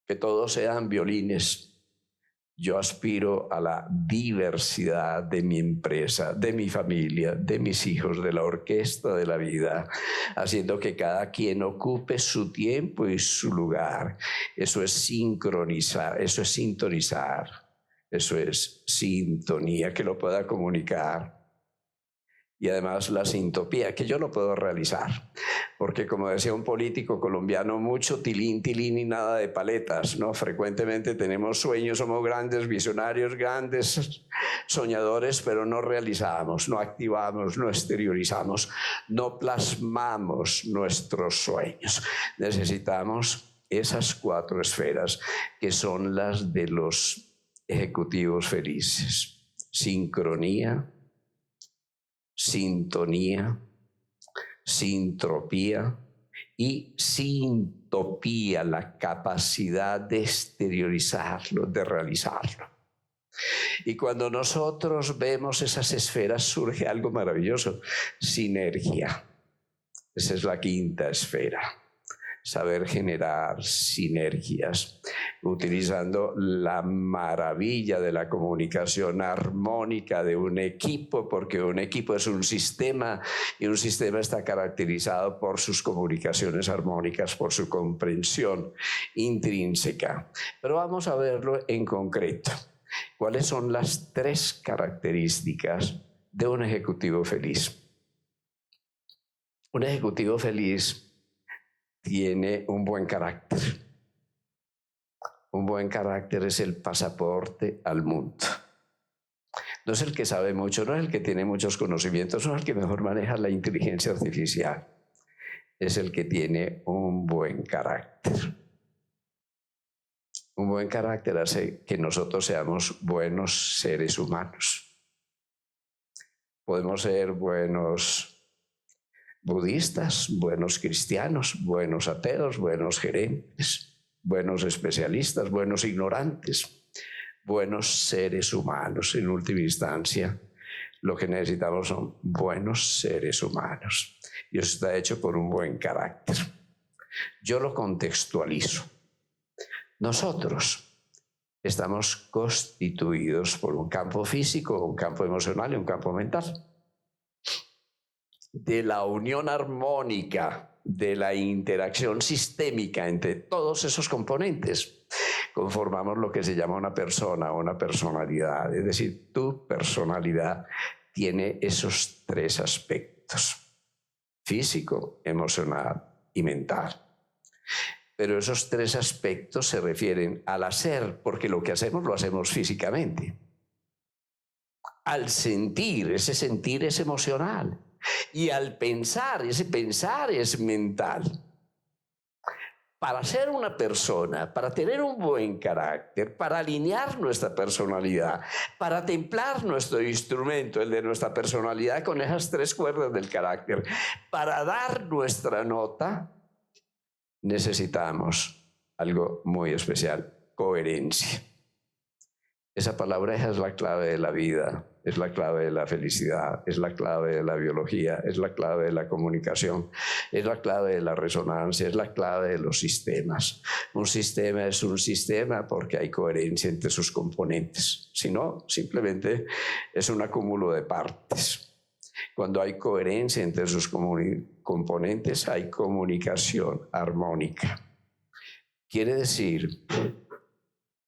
que todos sean violines. Yo aspiro a la diversidad de mi empresa, de mi familia, de mis hijos, de la orquesta de la vida, haciendo que cada quien ocupe su tiempo y su lugar. Eso es sincronizar, eso es sintonizar, eso es sintonía, que lo pueda comunicar. Y además la sintopía, que yo lo puedo realizar. Porque como decía un político colombiano, mucho tilín, tilín y nada de paletas, ¿no? Frecuentemente tenemos sueños, somos grandes visionarios, grandes soñadores, pero no realizamos, no activamos, no exteriorizamos, no plasmamos nuestros sueños. Necesitamos esas 4 esferas que son las de los ejecutivos felices. Sincronía, sintonía, sintropía y sintopía, la capacidad de exteriorizarlo, de realizarlo. Y cuando nosotros vemos esas esferas surge algo maravilloso, sinergia. Esa es la 5ª esfera. Saber generar sinergias, utilizando la maravilla de la comunicación armónica de un equipo, porque un equipo es un sistema y un sistema está caracterizado por sus comunicaciones armónicas, por su comprensión intrínseca. Pero vamos a verlo en concreto. ¿Cuáles son las 3 características de un ejecutivo feliz? Un ejecutivo feliz tiene un buen carácter. Un buen carácter es el pasaporte al mundo. No es el que sabe mucho, no es el que tiene muchos conocimientos, no es el que mejor maneja la inteligencia artificial. Es el que tiene un buen carácter. Un buen carácter hace que nosotros seamos buenos seres humanos. Podemos ser buenos budistas, buenos cristianos, buenos ateos, buenos gerentes, buenos especialistas, buenos ignorantes, buenos seres humanos. En última instancia, lo que necesitamos son buenos seres humanos. Y eso está hecho por un buen carácter. Yo lo contextualizo. Nosotros estamos constituidos por un campo físico, un campo emocional y un campo mental. De la unión armónica, de la interacción sistémica entre todos esos componentes, conformamos lo que se llama una persona o una personalidad. Es decir, tu personalidad tiene esos 3 aspectos: físico, emocional y mental. Pero esos 3 aspectos se refieren al hacer, porque lo que hacemos lo hacemos físicamente. Al sentir, ese sentir es emocional. Y al pensar, ese pensar es mental. Para ser una persona, para tener un buen carácter, para alinear nuestra personalidad, para templar nuestro instrumento, el de nuestra personalidad, con esas 3 cuerdas del carácter, para dar nuestra nota, necesitamos algo muy especial: coherencia. Esa palabra es la clave de la vida, es la clave de la felicidad, es la clave de la biología, es la clave de la comunicación, es la clave de la resonancia, es la clave de los sistemas. Un sistema es un sistema porque hay coherencia entre sus componentes. Si no, simplemente es un acúmulo de partes. Cuando hay coherencia entre sus componentes, hay comunicación armónica. Quiere decir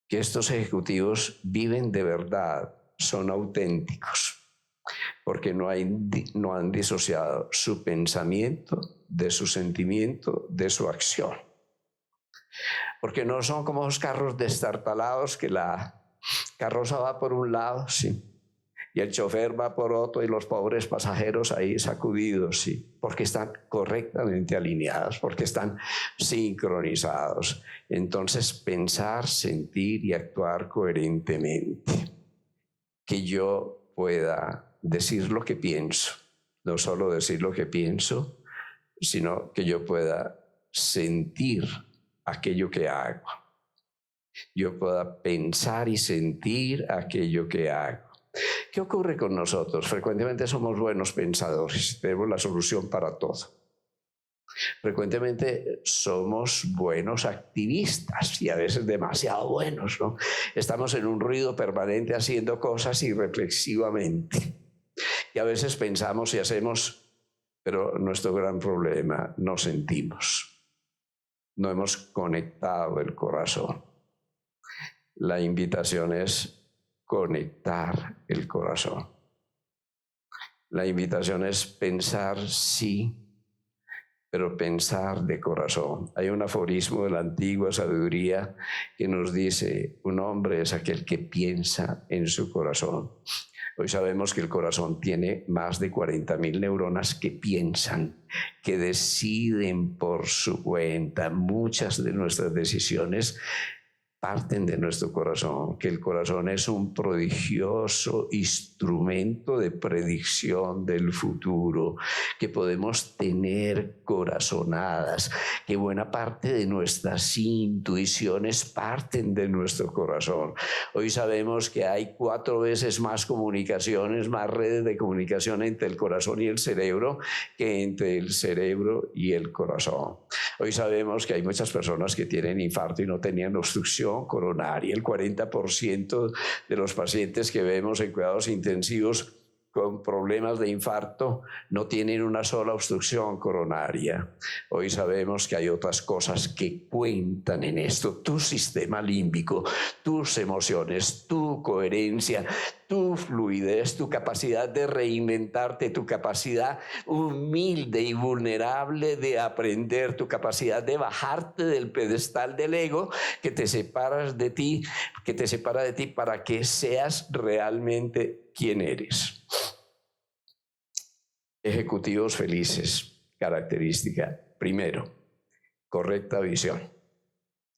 que estos ejecutivos viven de verdad, son auténticos, porque no han disociado su pensamiento de su sentimiento, de su acción. Porque no son como los carros destartalados que la carroza va por un lado, sí, y el chofer va por otro y los pobres pasajeros ahí sacudidos, sí, porque están correctamente alineados, porque están sincronizados. Entonces, pensar, sentir y actuar coherentemente. Que yo pueda decir lo que pienso, no solo decir lo que pienso, sino que yo pueda sentir aquello que hago. Yo pueda pensar y sentir aquello que hago. ¿Qué ocurre con nosotros? Frecuentemente somos buenos pensadores, tenemos la solución para todo. Frecuentemente somos buenos activistas y a veces demasiado buenos, ¿no? Estamos en un ruido permanente haciendo cosas irreflexivamente. Y a veces pensamos y hacemos, pero nuestro gran problema, no sentimos. No hemos conectado el corazón. La invitación es conectar el corazón. La invitación es pensar, sí, pero pensar de corazón. Hay un aforismo de la antigua sabiduría que nos dice: un hombre es aquel que piensa en su corazón. Hoy sabemos que el corazón tiene más de 40.000 neuronas que piensan, que deciden por su cuenta. Muchas de nuestras decisiones parten de nuestro corazón, que el corazón es un prodigioso instrumento de predicción del futuro, que podemos tener corazonadas, que buena parte de nuestras intuiciones parten de nuestro corazón. Hoy sabemos que hay 4 veces más comunicaciones, más redes de comunicación entre el corazón y el cerebro que entre el cerebro y el corazón. Hoy sabemos que hay muchas personas que tienen infarto y no tenían obstrucción coronaria. El 40% de los pacientes que vemos en cuidados intensivos con problemas de infarto no tienen una sola obstrucción coronaria. Hoy sabemos que hay otras cosas que cuentan en esto: tu sistema límbico, tus emociones, tu coherencia, tu fluidez, tu capacidad de reinventarte, tu capacidad humilde y vulnerable de aprender, tu capacidad de bajarte del pedestal del ego que te separa de ti para que seas realmente quien eres. Ejecutivos felices, característica: primero, correcta visión.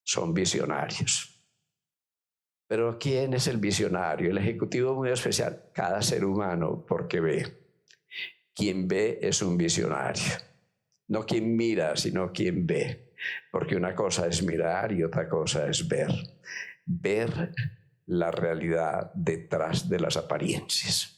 Son visionarios. Pero ¿quién es el visionario? El ejecutivo muy especial, cada ser humano, porque ve. Quien ve es un visionario. No quien mira, sino quien ve. Porque una cosa es mirar y otra cosa es ver. Ver la realidad detrás de las apariencias.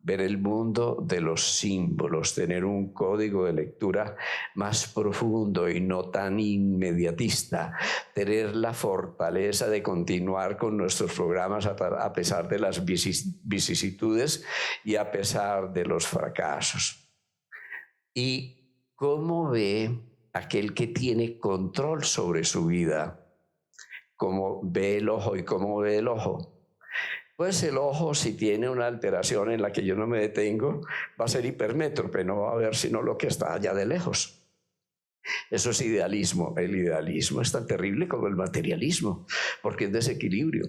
Ver el mundo de los símbolos, tener un código de lectura más profundo y no tan inmediatista, tener la fortaleza de continuar con nuestros programas a pesar de las vicisitudes y a pesar de los fracasos. ¿Y cómo ve aquel que tiene control sobre su vida? ¿Cómo ve el ojo y cómo ve el ojo? Pues el ojo, si tiene una alteración en la que yo no me detengo, va a ser hipermétrope, no va a ver sino lo que está allá de lejos. Eso es idealismo. El idealismo es tan terrible como el materialismo, porque es desequilibrio.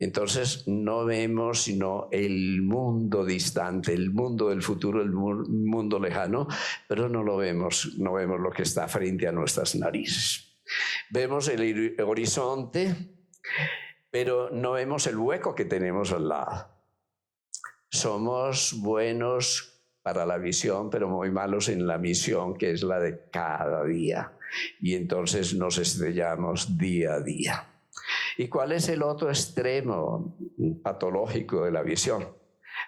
Entonces no vemos sino el mundo distante, el mundo del futuro, el mundo lejano, pero no lo vemos, no vemos lo que está frente a nuestras narices. Vemos el horizonte, pero no vemos el hueco que tenemos al lado. Somos buenos para la visión, pero muy malos en la misión, que es la de cada día. Y entonces nos estrellamos día a día. ¿Y cuál es el otro extremo patológico de la visión?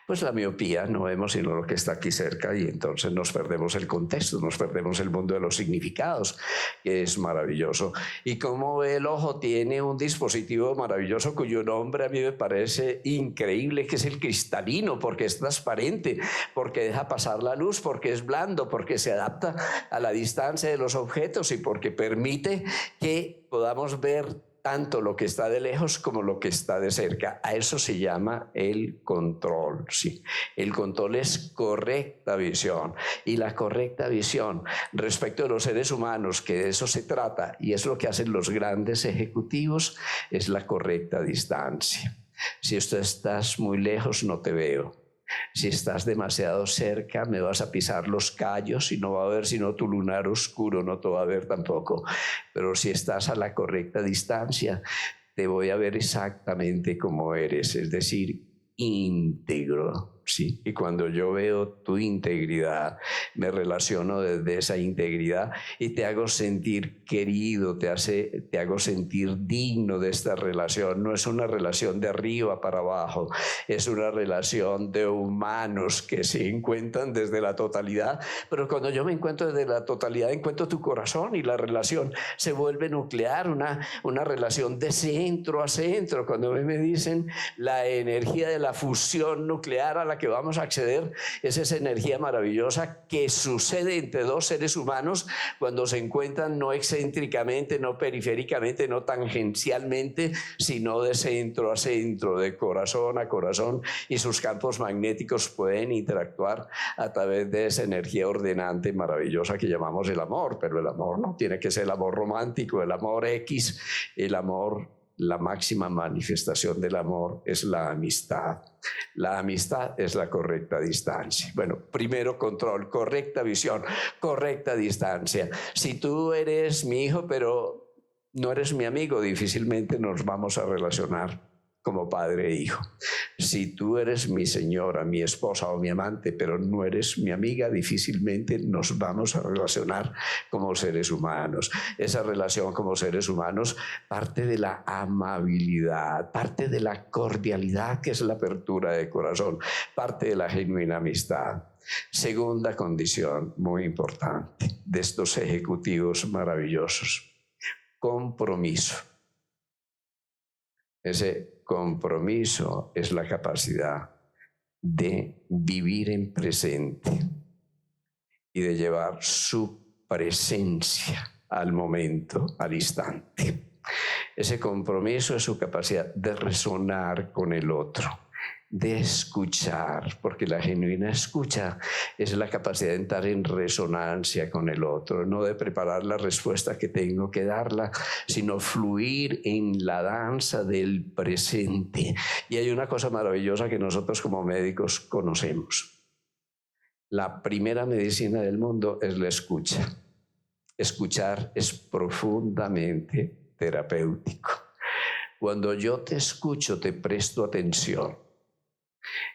Pues la miopía, no vemos sino lo que está aquí cerca y entonces nos perdemos el contexto, nos perdemos el mundo de los significados, que es maravilloso. Y como el ojo tiene un dispositivo maravilloso cuyo nombre a mí me parece increíble, que es el cristalino, porque es transparente, porque deja pasar la luz, porque es blando, porque se adapta a la distancia de los objetos y porque permite que podamos ver tanto lo que está de lejos como lo que está de cerca. A eso se llama el control, ¿sí? El control es correcta visión. Y la correcta visión respecto de los seres humanos, que de eso se trata, y es lo que hacen los grandes ejecutivos, es la correcta distancia. Si tú estás muy lejos, no te veo. Si estás demasiado cerca, me vas a pisar los callos y no va a ver sino tu lunar oscuro, no te va a ver tampoco. Pero si estás a la correcta distancia, te voy a ver exactamente como eres, es decir, íntegro, ¿sí? Y cuando yo veo tu integridad, me relaciono desde esa integridad y te hago sentir querido, te hago sentir digno de esta relación. No es una relación de arriba para abajo, es una relación de humanos que se encuentran desde la totalidad, pero cuando yo me encuentro desde la totalidad, encuentro tu corazón y la relación se vuelve nuclear, una relación de centro a centro. Cuando me dicen la energía de la fusión nuclear a la que vamos a acceder, es esa energía maravillosa que sucede entre dos seres humanos cuando se encuentran no excéntricamente, no periféricamente, no tangencialmente, sino de centro a centro, de corazón a corazón, y sus campos magnéticos pueden interactuar a través de esa energía ordenante maravillosa que llamamos el amor. Pero el amor no tiene que ser el amor romántico, el amor X, el amor, la máxima manifestación del amor es la amistad. La amistad es la correcta distancia. Bueno, primero control, correcta visión, correcta distancia. Si tú eres mi hijo, pero no eres mi amigo, difícilmente nos vamos a relacionar como padre e hijo. Si tú eres mi señora, mi esposa o mi amante, pero no eres mi amiga, difícilmente nos vamos a relacionar como seres humanos. Esa relación como seres humanos parte de la amabilidad, parte de la cordialidad, que es la apertura de corazón, parte de la genuina amistad. Segunda condición muy importante de estos ejecutivos maravillosos: compromiso. Ese compromiso es la capacidad de vivir en presente y de llevar su presencia al momento, al instante. Ese compromiso es su capacidad de resonar con el otro, de escuchar, porque la genuina escucha es la capacidad de entrar en resonancia con el otro, no de preparar la respuesta que tengo que darla, sino fluir en la danza del presente. Y hay una cosa maravillosa que nosotros como médicos conocemos. La primera medicina del mundo es la escucha. Escuchar es profundamente terapéutico. Cuando yo te escucho, te presto atención.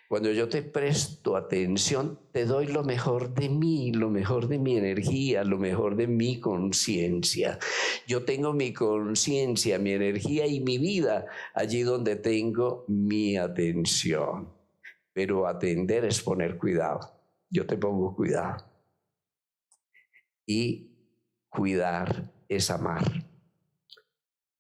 Cuando yo te presto atención, te doy lo mejor de mí, lo mejor de mi energía, lo mejor de mi conciencia. Yo tengo mi conciencia, mi energía y mi vida allí donde tengo mi atención. Pero atender es poner cuidado. Yo te pongo cuidado. Y cuidar es amar.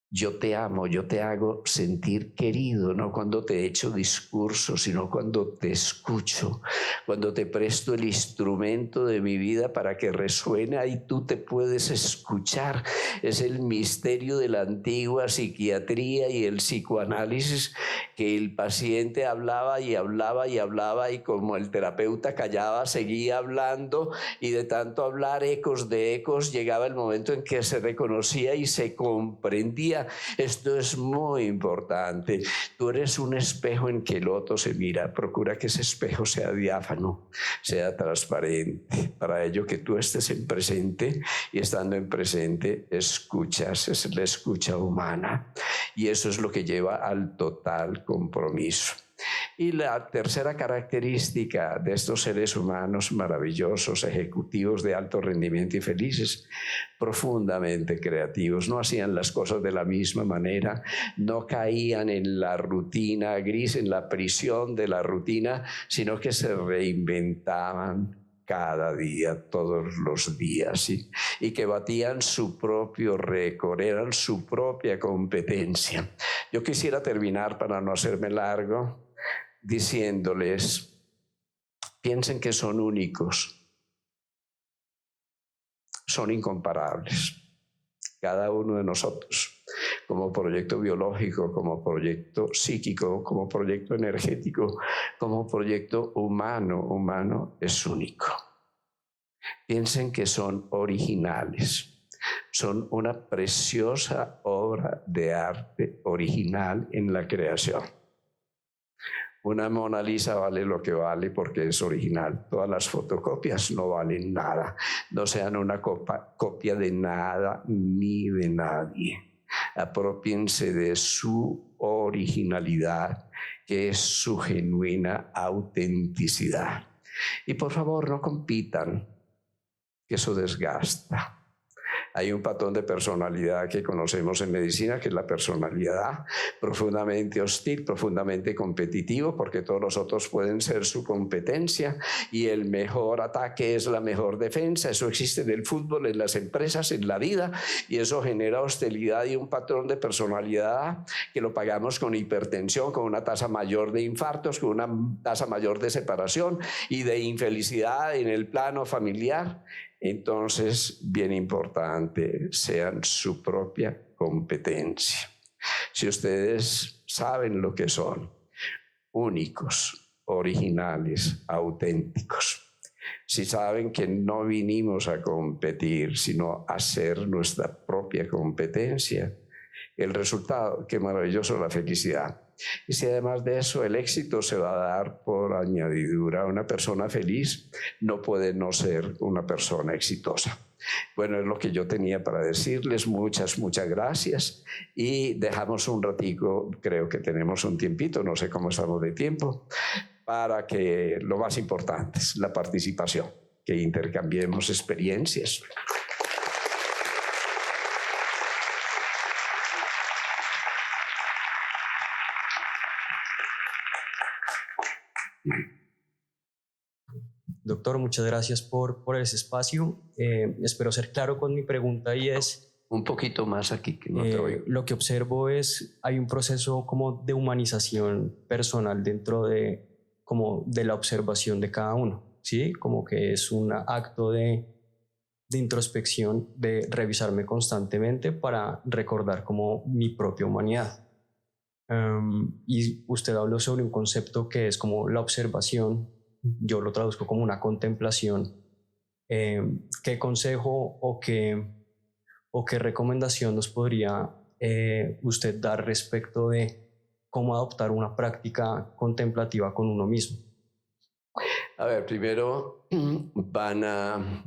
Yo te amo, yo te hago sentir querido, no cuando te echo discursos, sino cuando te escucho, cuando te presto el instrumento de mi vida para que resuene, ahí tú te puedes escuchar. Es el misterio de la antigua psiquiatría y el psicoanálisis, que el paciente hablaba y hablaba y hablaba, y como el terapeuta callaba, seguía hablando, y de tanto hablar, ecos de ecos, llegaba el momento en que se reconocía y se comprendía decía, esto es muy importante. Tú eres un espejo en que el otro se mira. Procura que ese espejo sea diáfano, sea transparente. Para ello que tú estés en presente y estando en presente escuchas, es la escucha humana. Y eso es lo que lleva al total compromiso. Y la tercera característica de estos seres humanos maravillosos, ejecutivos de alto rendimiento y felices, profundamente creativos, no hacían las cosas de la misma manera, no caían en la rutina gris, en la prisión de la rutina, sino que se reinventaban cada día, todos los días, ¿sí? Y que batían su propio récord, eran su propia competencia. Yo quisiera terminar, para no hacerme largo, diciéndoles, piensen que son únicos, son incomparables. Cada uno de nosotros, como proyecto biológico, como proyecto psíquico, como proyecto energético, como proyecto humano es único. Piensen que son originales, son una preciosa obra de arte original en la creación. Una Mona Lisa vale lo que vale porque es original. Todas las fotocopias no valen nada. No sean una copia de nada ni de nadie. Aprópiense de su originalidad, que es su genuina autenticidad. Y por favor, no compitan, que eso desgasta. Hay un patrón de personalidad que conocemos en medicina, que es la personalidad profundamente hostil, profundamente competitivo, porque todos los otros pueden ser su competencia y el mejor ataque es la mejor defensa. Eso existe en el fútbol, en las empresas, en la vida, y eso genera hostilidad y un patrón de personalidad que lo pagamos con hipertensión, con una tasa mayor de infartos, con una tasa mayor de separación y de infelicidad en el plano familiar. Entonces, bien importante, sean su propia competencia. Si ustedes saben lo que son, únicos, originales, auténticos, si saben que no vinimos a competir, sino a ser nuestra propia competencia, el resultado, qué maravilloso, la felicidad. Y si además de eso el éxito se va a dar por añadidura, una persona feliz no puede no ser una persona exitosa. Bueno, es lo que yo tenía para decirles. Muchas gracias. Y dejamos un ratico, creo que tenemos un tiempito, no sé cómo estamos de tiempo, para que lo más importante es la participación, que intercambiemos experiencias. Doctor, muchas gracias por ese espacio. Espero ser claro con mi pregunta y es... Un poquito más aquí, que no te oigo. Lo que observo es, hay un proceso como de humanización personal dentro de la observación de cada uno, ¿sí? Como que es un acto de introspección, de revisarme constantemente para recordar como mi propia humanidad. Y usted habló sobre un concepto que es como la observación. Yo lo traduzco como una contemplación. ¿Qué consejo o qué recomendación nos podría usted dar respecto de cómo adoptar una práctica contemplativa con uno mismo? A ver, primero van a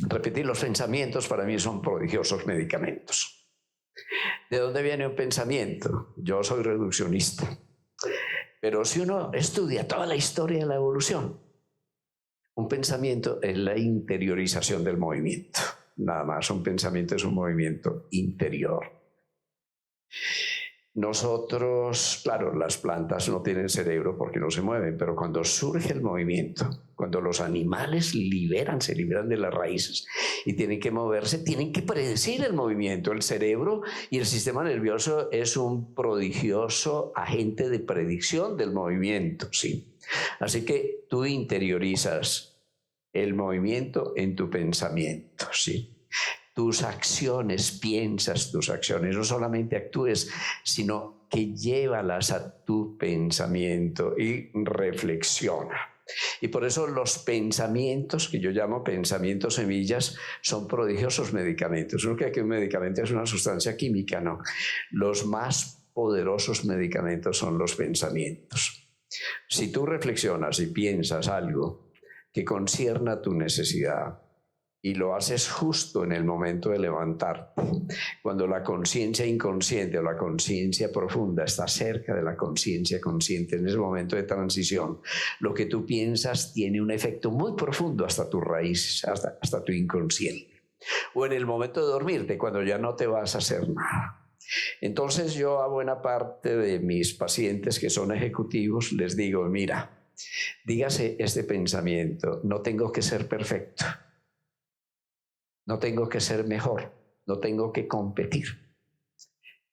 repetir los pensamientos. Para mí son prodigiosos medicamentos. ¿De dónde viene un pensamiento? Yo soy reduccionista. Pero si uno estudia toda la historia de la evolución, un pensamiento es la interiorización del movimiento. Nada más, un pensamiento es un movimiento interior. Nosotros, claro, las plantas no tienen cerebro porque no se mueven, pero cuando surge el movimiento, cuando los animales se liberan de las raíces y tienen que moverse, tienen que predecir el movimiento. El cerebro y el sistema nervioso es un prodigioso agente de predicción del movimiento, ¿sí? Así que tú interiorizas el movimiento en tu pensamiento, ¿sí? Tus acciones, piensas tus acciones, no solamente actúes, sino que llévalas a tu pensamiento y reflexiona. Y por eso los pensamientos, que yo llamo pensamientos semillas, son prodigiosos medicamentos. Uno cree que un medicamento es una sustancia química, no. Los más poderosos medicamentos son los pensamientos. Si tú reflexionas y piensas algo que concierna a tu necesidad, y lo haces justo en el momento de levantarte, cuando la conciencia inconsciente o la conciencia profunda está cerca de la conciencia consciente, en ese momento de transición, lo que tú piensas tiene un efecto muy profundo hasta tus raíces, hasta tu inconsciente. O en el momento de dormirte, cuando ya no te vas a hacer nada. Entonces yo a buena parte de mis pacientes que son ejecutivos les digo, mira, dígase este pensamiento, no tengo que ser perfecto. No tengo que ser mejor, no tengo que competir.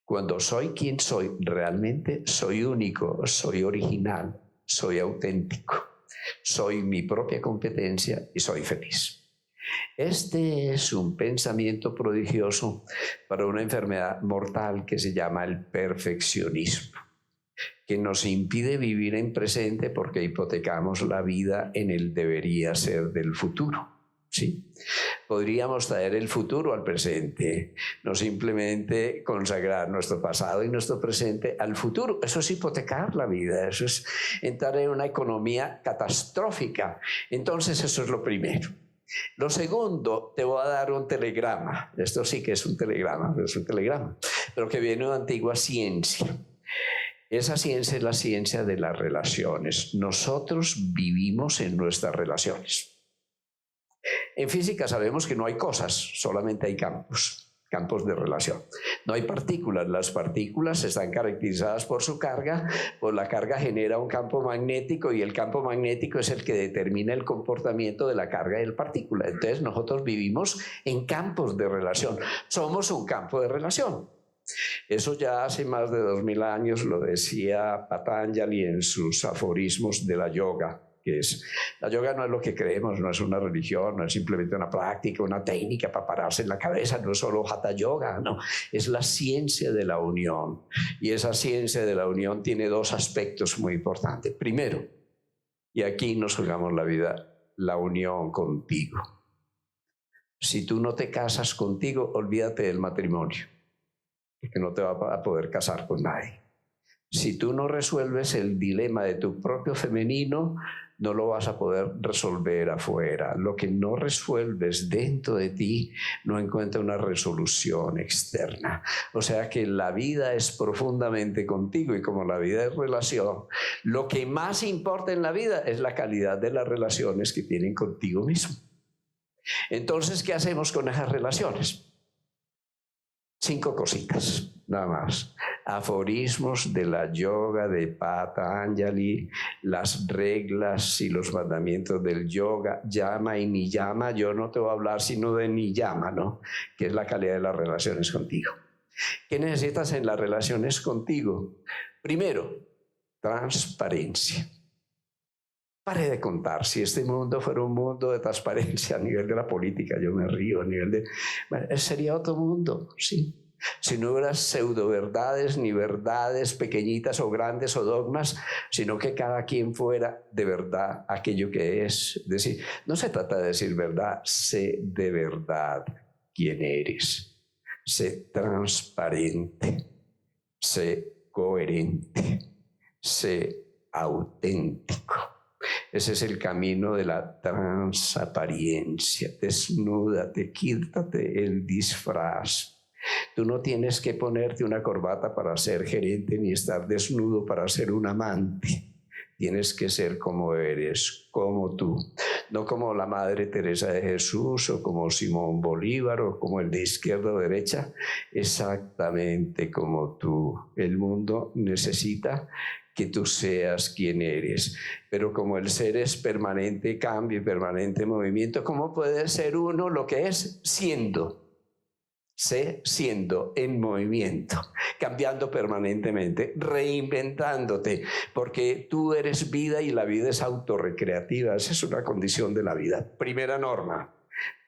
Cuando soy quien soy, realmente soy único, soy original, soy auténtico, soy mi propia competencia y soy feliz. Este es un pensamiento prodigioso para una enfermedad mortal que se llama el perfeccionismo, que nos impide vivir en presente porque hipotecamos la vida en el debería ser del futuro. ¿Sí? Podríamos traer el futuro al presente, no simplemente consagrar nuestro pasado y nuestro presente al futuro. Eso es hipotecar la vida, eso es entrar en una economía catastrófica. Entonces eso es lo primero. Lo segundo, te voy a dar un telegrama. Esto sí que es un telegrama, pero que viene de una antigua ciencia. Esa ciencia es la ciencia de las relaciones. Nosotros vivimos en nuestras relaciones. En física sabemos que no hay cosas, solamente hay campos de relación. No hay partículas, las partículas están caracterizadas por su carga, pues la carga genera un campo magnético y el campo magnético es el que determina el comportamiento de la carga del partícula. Entonces nosotros vivimos en campos de relación, somos un campo de relación. Eso ya hace más de 2000 años lo decía Patanjali en sus aforismos de la yoga. La yoga no es lo que creemos, no es una religión, no es simplemente una práctica, una técnica para pararse en la cabeza, no es solo hatha yoga, no, es la ciencia de la unión. Y esa ciencia de la unión tiene dos aspectos muy importantes. Primero, y aquí nos jugamos la vida, la unión contigo. Si tú no te casas contigo, olvídate del matrimonio, porque no te vas a poder casar con nadie. Si tú no resuelves el dilema de tu propio femenino, no lo vas a poder resolver afuera. Lo que no resuelves dentro de ti no encuentra una resolución externa. O sea que la vida es profundamente contigo y como la vida es relación, lo que más importa en la vida es la calidad de las relaciones que tienen contigo mismo. Entonces, ¿qué hacemos con esas relaciones? 5 cositas, nada más. Aforismos de la yoga de Patanjali, las reglas y los mandamientos del yoga, yama y niyama. Yo no te voy a hablar sino de niyama, ¿no? Que es la calidad de las relaciones contigo. ¿Qué necesitas en las relaciones contigo? Primero, transparencia. Pare de contar. Si este mundo fuera un mundo de transparencia a nivel de la política, yo me río, a nivel de... Bueno, sería otro mundo, sí. Si no hubiera pseudo verdades, ni verdades pequeñitas o grandes o dogmas, sino que cada quien fuera de verdad aquello que es. Es decir, no se trata de decir verdad, sé de verdad quién eres. Sé transparente, sé coherente, sé auténtico. Ese es el camino de la transaparencia. Desnúdate, quítate el disfraz. Tú no tienes que ponerte una corbata para ser gerente ni estar desnudo para ser un amante. Tienes que ser como eres, como tú. No como la Madre Teresa de Jesús o como Simón Bolívar o como el de izquierda o derecha. Exactamente como tú. El mundo necesita que tú seas quien eres. Pero como el ser es permanente cambio y permanente movimiento, ¿cómo puede ser uno lo que es siendo? Sé siendo en movimiento, cambiando permanentemente, reinventándote, porque tú eres vida y la vida es autorrecreativa. Esa es una condición de la vida. Primera norma,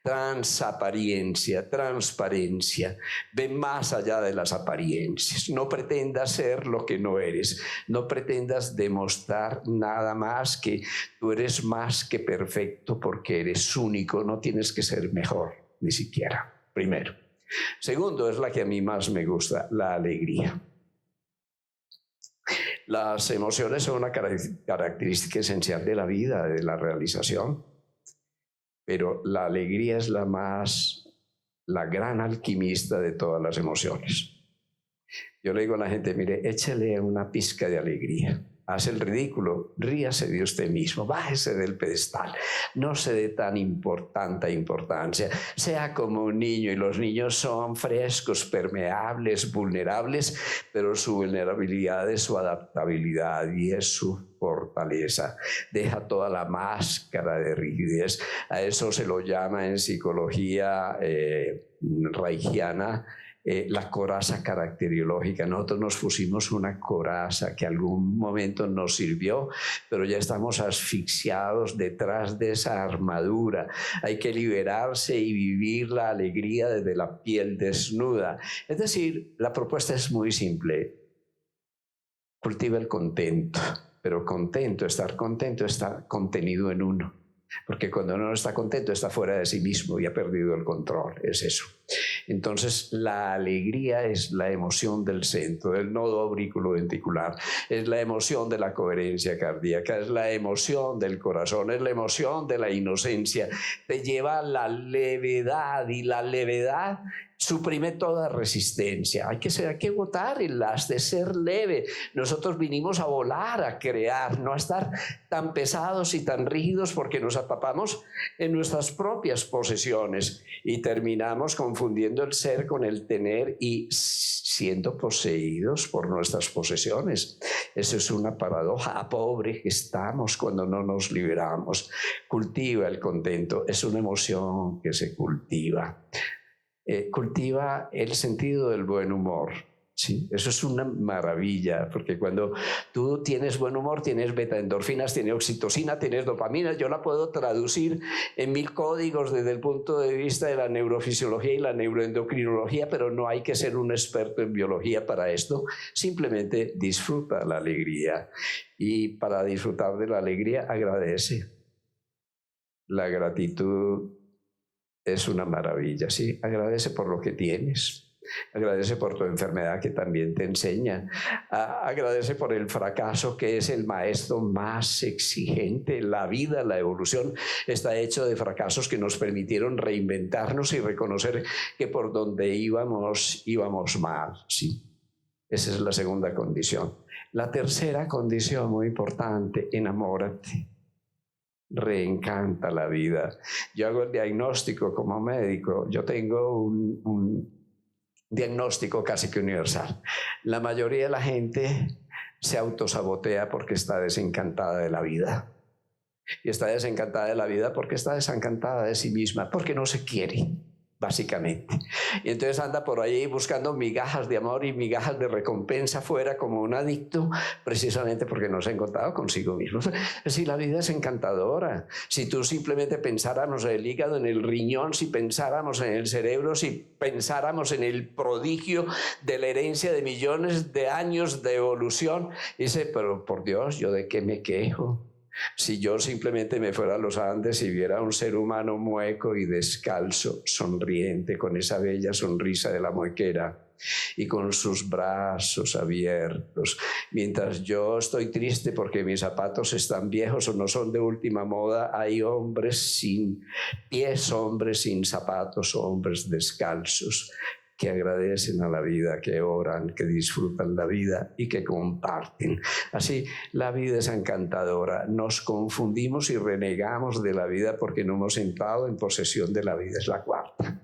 transapariencia, transparencia. Ve más allá de las apariencias. No pretendas ser lo que no eres. No pretendas demostrar nada más que tú eres más que perfecto porque eres único. No tienes que ser mejor, ni siquiera. Primero. Segundo, es la que a mí más me gusta, la alegría. Las emociones son una característica esencial de la vida, de la realización. Pero la alegría es la gran alquimista de todas las emociones. Yo le digo a la gente, mire, échale una pizca de alegría. Hace el ridículo, ríase de usted mismo, bájese del pedestal, no se dé tanta importancia, sea como un niño, y los niños son frescos, permeables, vulnerables, pero su vulnerabilidad es su adaptabilidad y es su fortaleza. Deja toda la máscara de rigidez. A eso se lo llama en psicología reichiana la coraza caracteriológica. Nosotros nos pusimos una coraza que algún momento nos sirvió, pero ya estamos asfixiados detrás de esa armadura. Hay que liberarse y vivir la alegría desde la piel desnuda. Es decir, la propuesta es muy simple. Cultiva el contento, pero estar contento está contenido en uno. Porque cuando uno no está contento está fuera de sí mismo y ha perdido el control, es eso. Entonces la alegría es la emoción del centro, del nodo auriculoventricular, es la emoción de la coherencia cardíaca, es la emoción del corazón, es la emoción de la inocencia, te lleva a la levedad, y la levedad suprime toda resistencia. Hay que botar el las de ser leve. Nosotros vinimos a volar, a crear, no a estar tan pesados y tan rígidos porque nos apapamos en nuestras propias posesiones y terminamos confundiendo el ser con el tener y siendo poseídos por nuestras posesiones. Eso es una paradoja. Pobre que estamos cuando no nos liberamos. Cultiva el contento. Es una emoción que se cultiva. Cultiva el sentido del buen humor. ¿Sí? Eso es una maravilla, porque cuando tú tienes buen humor, tienes betaendorfinas, tienes oxitocina, tienes dopamina. Yo la puedo traducir en 1000 códigos desde el punto de vista de la neurofisiología y la neuroendocrinología, pero no hay que ser un experto en biología para esto. Simplemente disfruta la alegría, y para disfrutar de la alegría agradece. La gratitud es una maravilla, ¿sí? Agradece por lo que tienes. Agradece por tu enfermedad, que también te enseña. Agradece por el fracaso, que es el maestro más exigente. La vida, la evolución, está hecho de fracasos que nos permitieron reinventarnos y reconocer que por donde íbamos mal, ¿sí? Esa es la segunda condición. La tercera condición, muy importante: enamórate. Reencanta la vida. Yo hago el diagnóstico como médico. Yo tengo un diagnóstico casi que universal. La mayoría de la gente se autosabotea porque está desencantada de la vida. Y está desencantada de la vida porque está desencantada de sí misma, porque no se quiere, básicamente. Y entonces anda por ahí buscando migajas de amor y migajas de recompensa fuera, como un adicto, precisamente porque no se ha encontrado consigo mismo. Si la vida es encantadora, si tú simplemente pensáramos en el hígado, en el riñón, si pensáramos en el cerebro, si pensáramos en el prodigio de la herencia de millones de años de evolución, dice, pero por Dios, ¿yo de qué me quejo? Si yo simplemente me fuera a los Andes y viera a un ser humano mueco y descalzo, sonriente, con esa bella sonrisa de la muequera y con sus brazos abiertos, mientras yo estoy triste porque mis zapatos están viejos o no son de última moda, hay hombres sin pies, hombres sin zapatos, hombres descalzos, que agradecen a la vida, que oran, que disfrutan la vida y que comparten. Así, la vida es encantadora. Nos confundimos y renegamos de la vida porque no hemos entrado en posesión de la vida. Es la cuarta.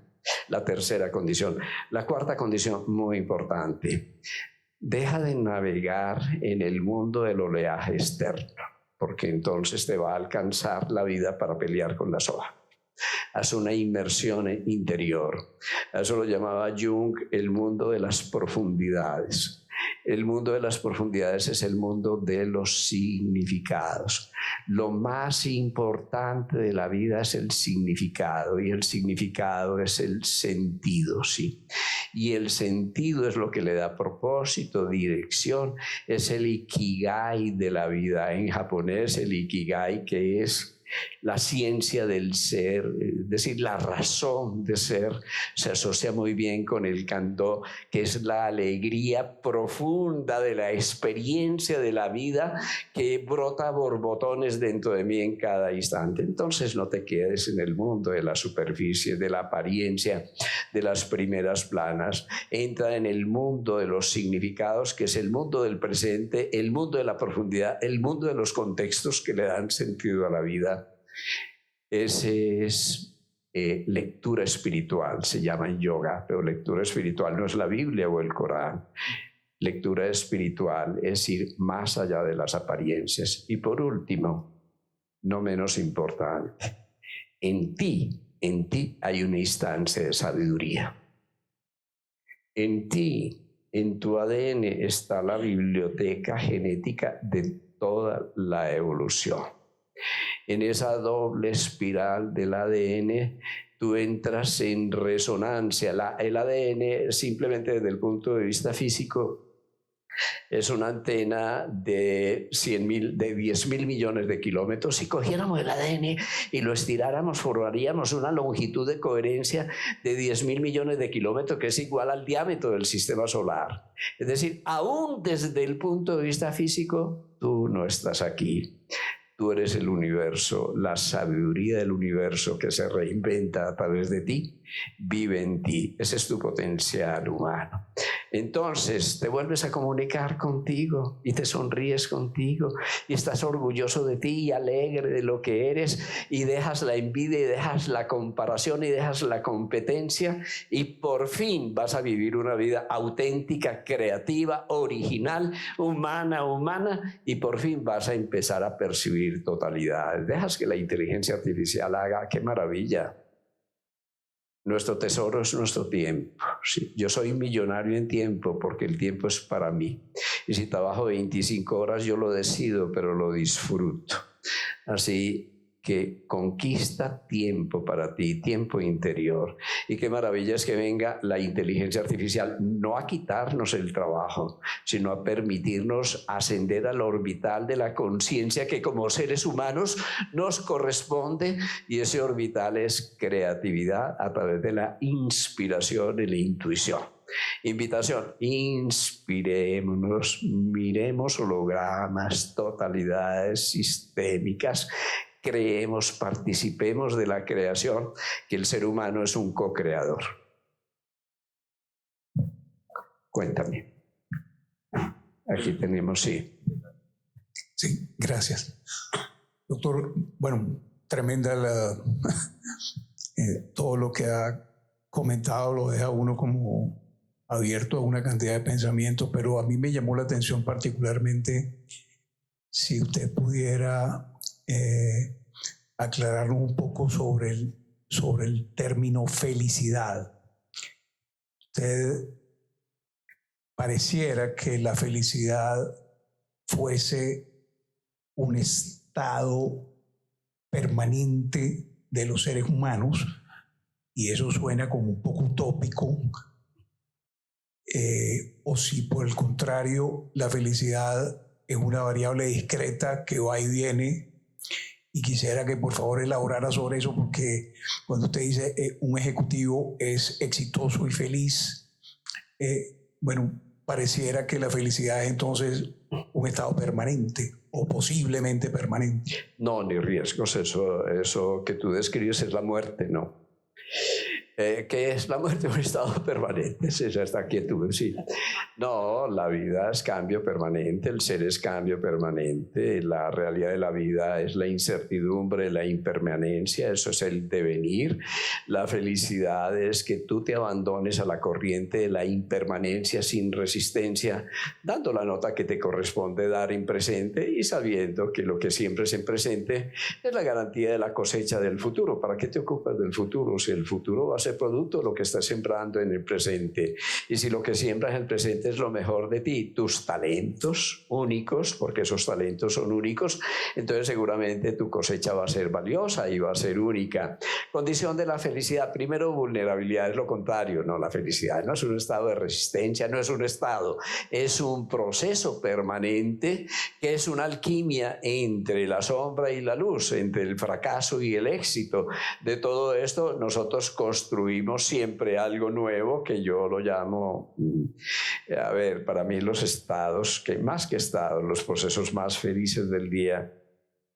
La tercera condición. La cuarta condición, muy importante: deja de navegar en el mundo del oleaje externo, porque entonces te va a alcanzar la vida para pelear con las olas. Haz una inmersión interior. Eso lo llamaba Jung el mundo de las profundidades. El mundo de las profundidades es el mundo de los significados. Lo más importante de la vida es el significado, y el significado es el sentido, ¿sí? Y el sentido es lo que le da propósito, dirección, es el ikigai de la vida. En japonés, el ikigai, que es la ciencia del ser, es decir, la razón de ser, se asocia muy bien con el Kandō, que es la alegría profunda de la experiencia de la vida que brota borbotones dentro de mí en cada instante. Entonces no te quedes en el mundo de la superficie, de la apariencia, de las primeras planas. Entra en el mundo de los significados, que es el mundo del presente, el mundo de la profundidad, el mundo de los contextos que le dan sentido a la vida. Ese es lectura espiritual, se llama en yoga, pero lectura espiritual no es la Biblia o el Corán. Lectura espiritual es ir más allá de las apariencias. Y por último, no menos importante, en ti hay una instancia de sabiduría. En ti, en tu ADN, está la biblioteca genética de toda la evolución. En esa doble espiral del ADN, tú entras en resonancia. El ADN, simplemente desde el punto de vista físico, es una antena de 10.000 millones de kilómetros. Si cogiéramos el ADN y lo estiráramos, formaríamos una longitud de coherencia de 10.000 millones de kilómetros, que es igual al diámetro del sistema solar. Es decir, aún desde el punto de vista físico, tú no estás aquí. Tú eres el universo, la sabiduría del universo que se reinventa a través de ti, vive en ti. Ese es tu potencial humano. Entonces te vuelves a comunicar contigo y te sonríes contigo y estás orgulloso de ti y alegre de lo que eres, y dejas la envidia y dejas la comparación y dejas la competencia, y por fin vas a vivir una vida auténtica, creativa, original, humana, y por fin vas a empezar a percibir totalidades. Dejas que la inteligencia artificial haga. ¡Qué maravilla! Nuestro tesoro es nuestro tiempo. Sí, yo soy millonario en tiempo porque el tiempo es para mí. Y si trabajo 25 horas, yo lo decido, pero lo disfruto. Así que conquista tiempo para ti, tiempo interior. Y qué maravilla es que venga la inteligencia artificial, no a quitarnos el trabajo, sino a permitirnos ascender al orbital de la conciencia que como seres humanos nos corresponde, y ese orbital es creatividad a través de la inspiración y la intuición. Invitación: inspirémonos, miremos hologramas, totalidades sistémicas, creemos, participemos de la creación, que el ser humano es un co-creador. Cuéntame. Aquí tenemos, sí. Sí, gracias. Doctor, bueno, tremenda todo lo que ha comentado, lo deja uno como abierto a una cantidad de pensamientos, pero a mí me llamó la atención particularmente si usted pudiera aclararnos un poco sobre el término felicidad. Usted pareciera que la felicidad fuese un estado permanente de los seres humanos, y eso suena como un poco utópico, o si por el contrario la felicidad es una variable discreta que va y viene. Y quisiera que por favor elaborara sobre eso, porque cuando usted dice un ejecutivo es exitoso y feliz, bueno, pareciera que la felicidad es entonces un estado permanente o posiblemente permanente. No, ni riesgos. Eso que tú describes es la muerte, no. ¿Qué es la muerte? Un estado permanente, es esta quietud, sí. No, la vida es cambio permanente, el ser es cambio permanente, la realidad de la vida es la incertidumbre, la impermanencia, eso es el devenir. La felicidad es que tú te abandones a la corriente de la impermanencia sin resistencia, dando la nota que te corresponde dar en presente y sabiendo que lo que siempre es en presente es la garantía de la cosecha del futuro. ¿Para qué te ocupas del futuro si el futuro va a ser producto de lo que estás sembrando en el presente. Y si lo que siembras en el presente es lo mejor de ti, tus talentos únicos, porque esos talentos son únicos, entonces seguramente tu cosecha va a ser valiosa y va a ser única. Condición de la felicidad. Primero, vulnerabilidad es lo contrario. No, la felicidad no es un estado de resistencia, no es un estado, es un proceso permanente que es una alquimia entre la sombra y la luz, entre el fracaso y el éxito. De todo esto nosotros construimos siempre algo nuevo que yo lo llamo, para mí los estados, que más que estados, los procesos más felices del día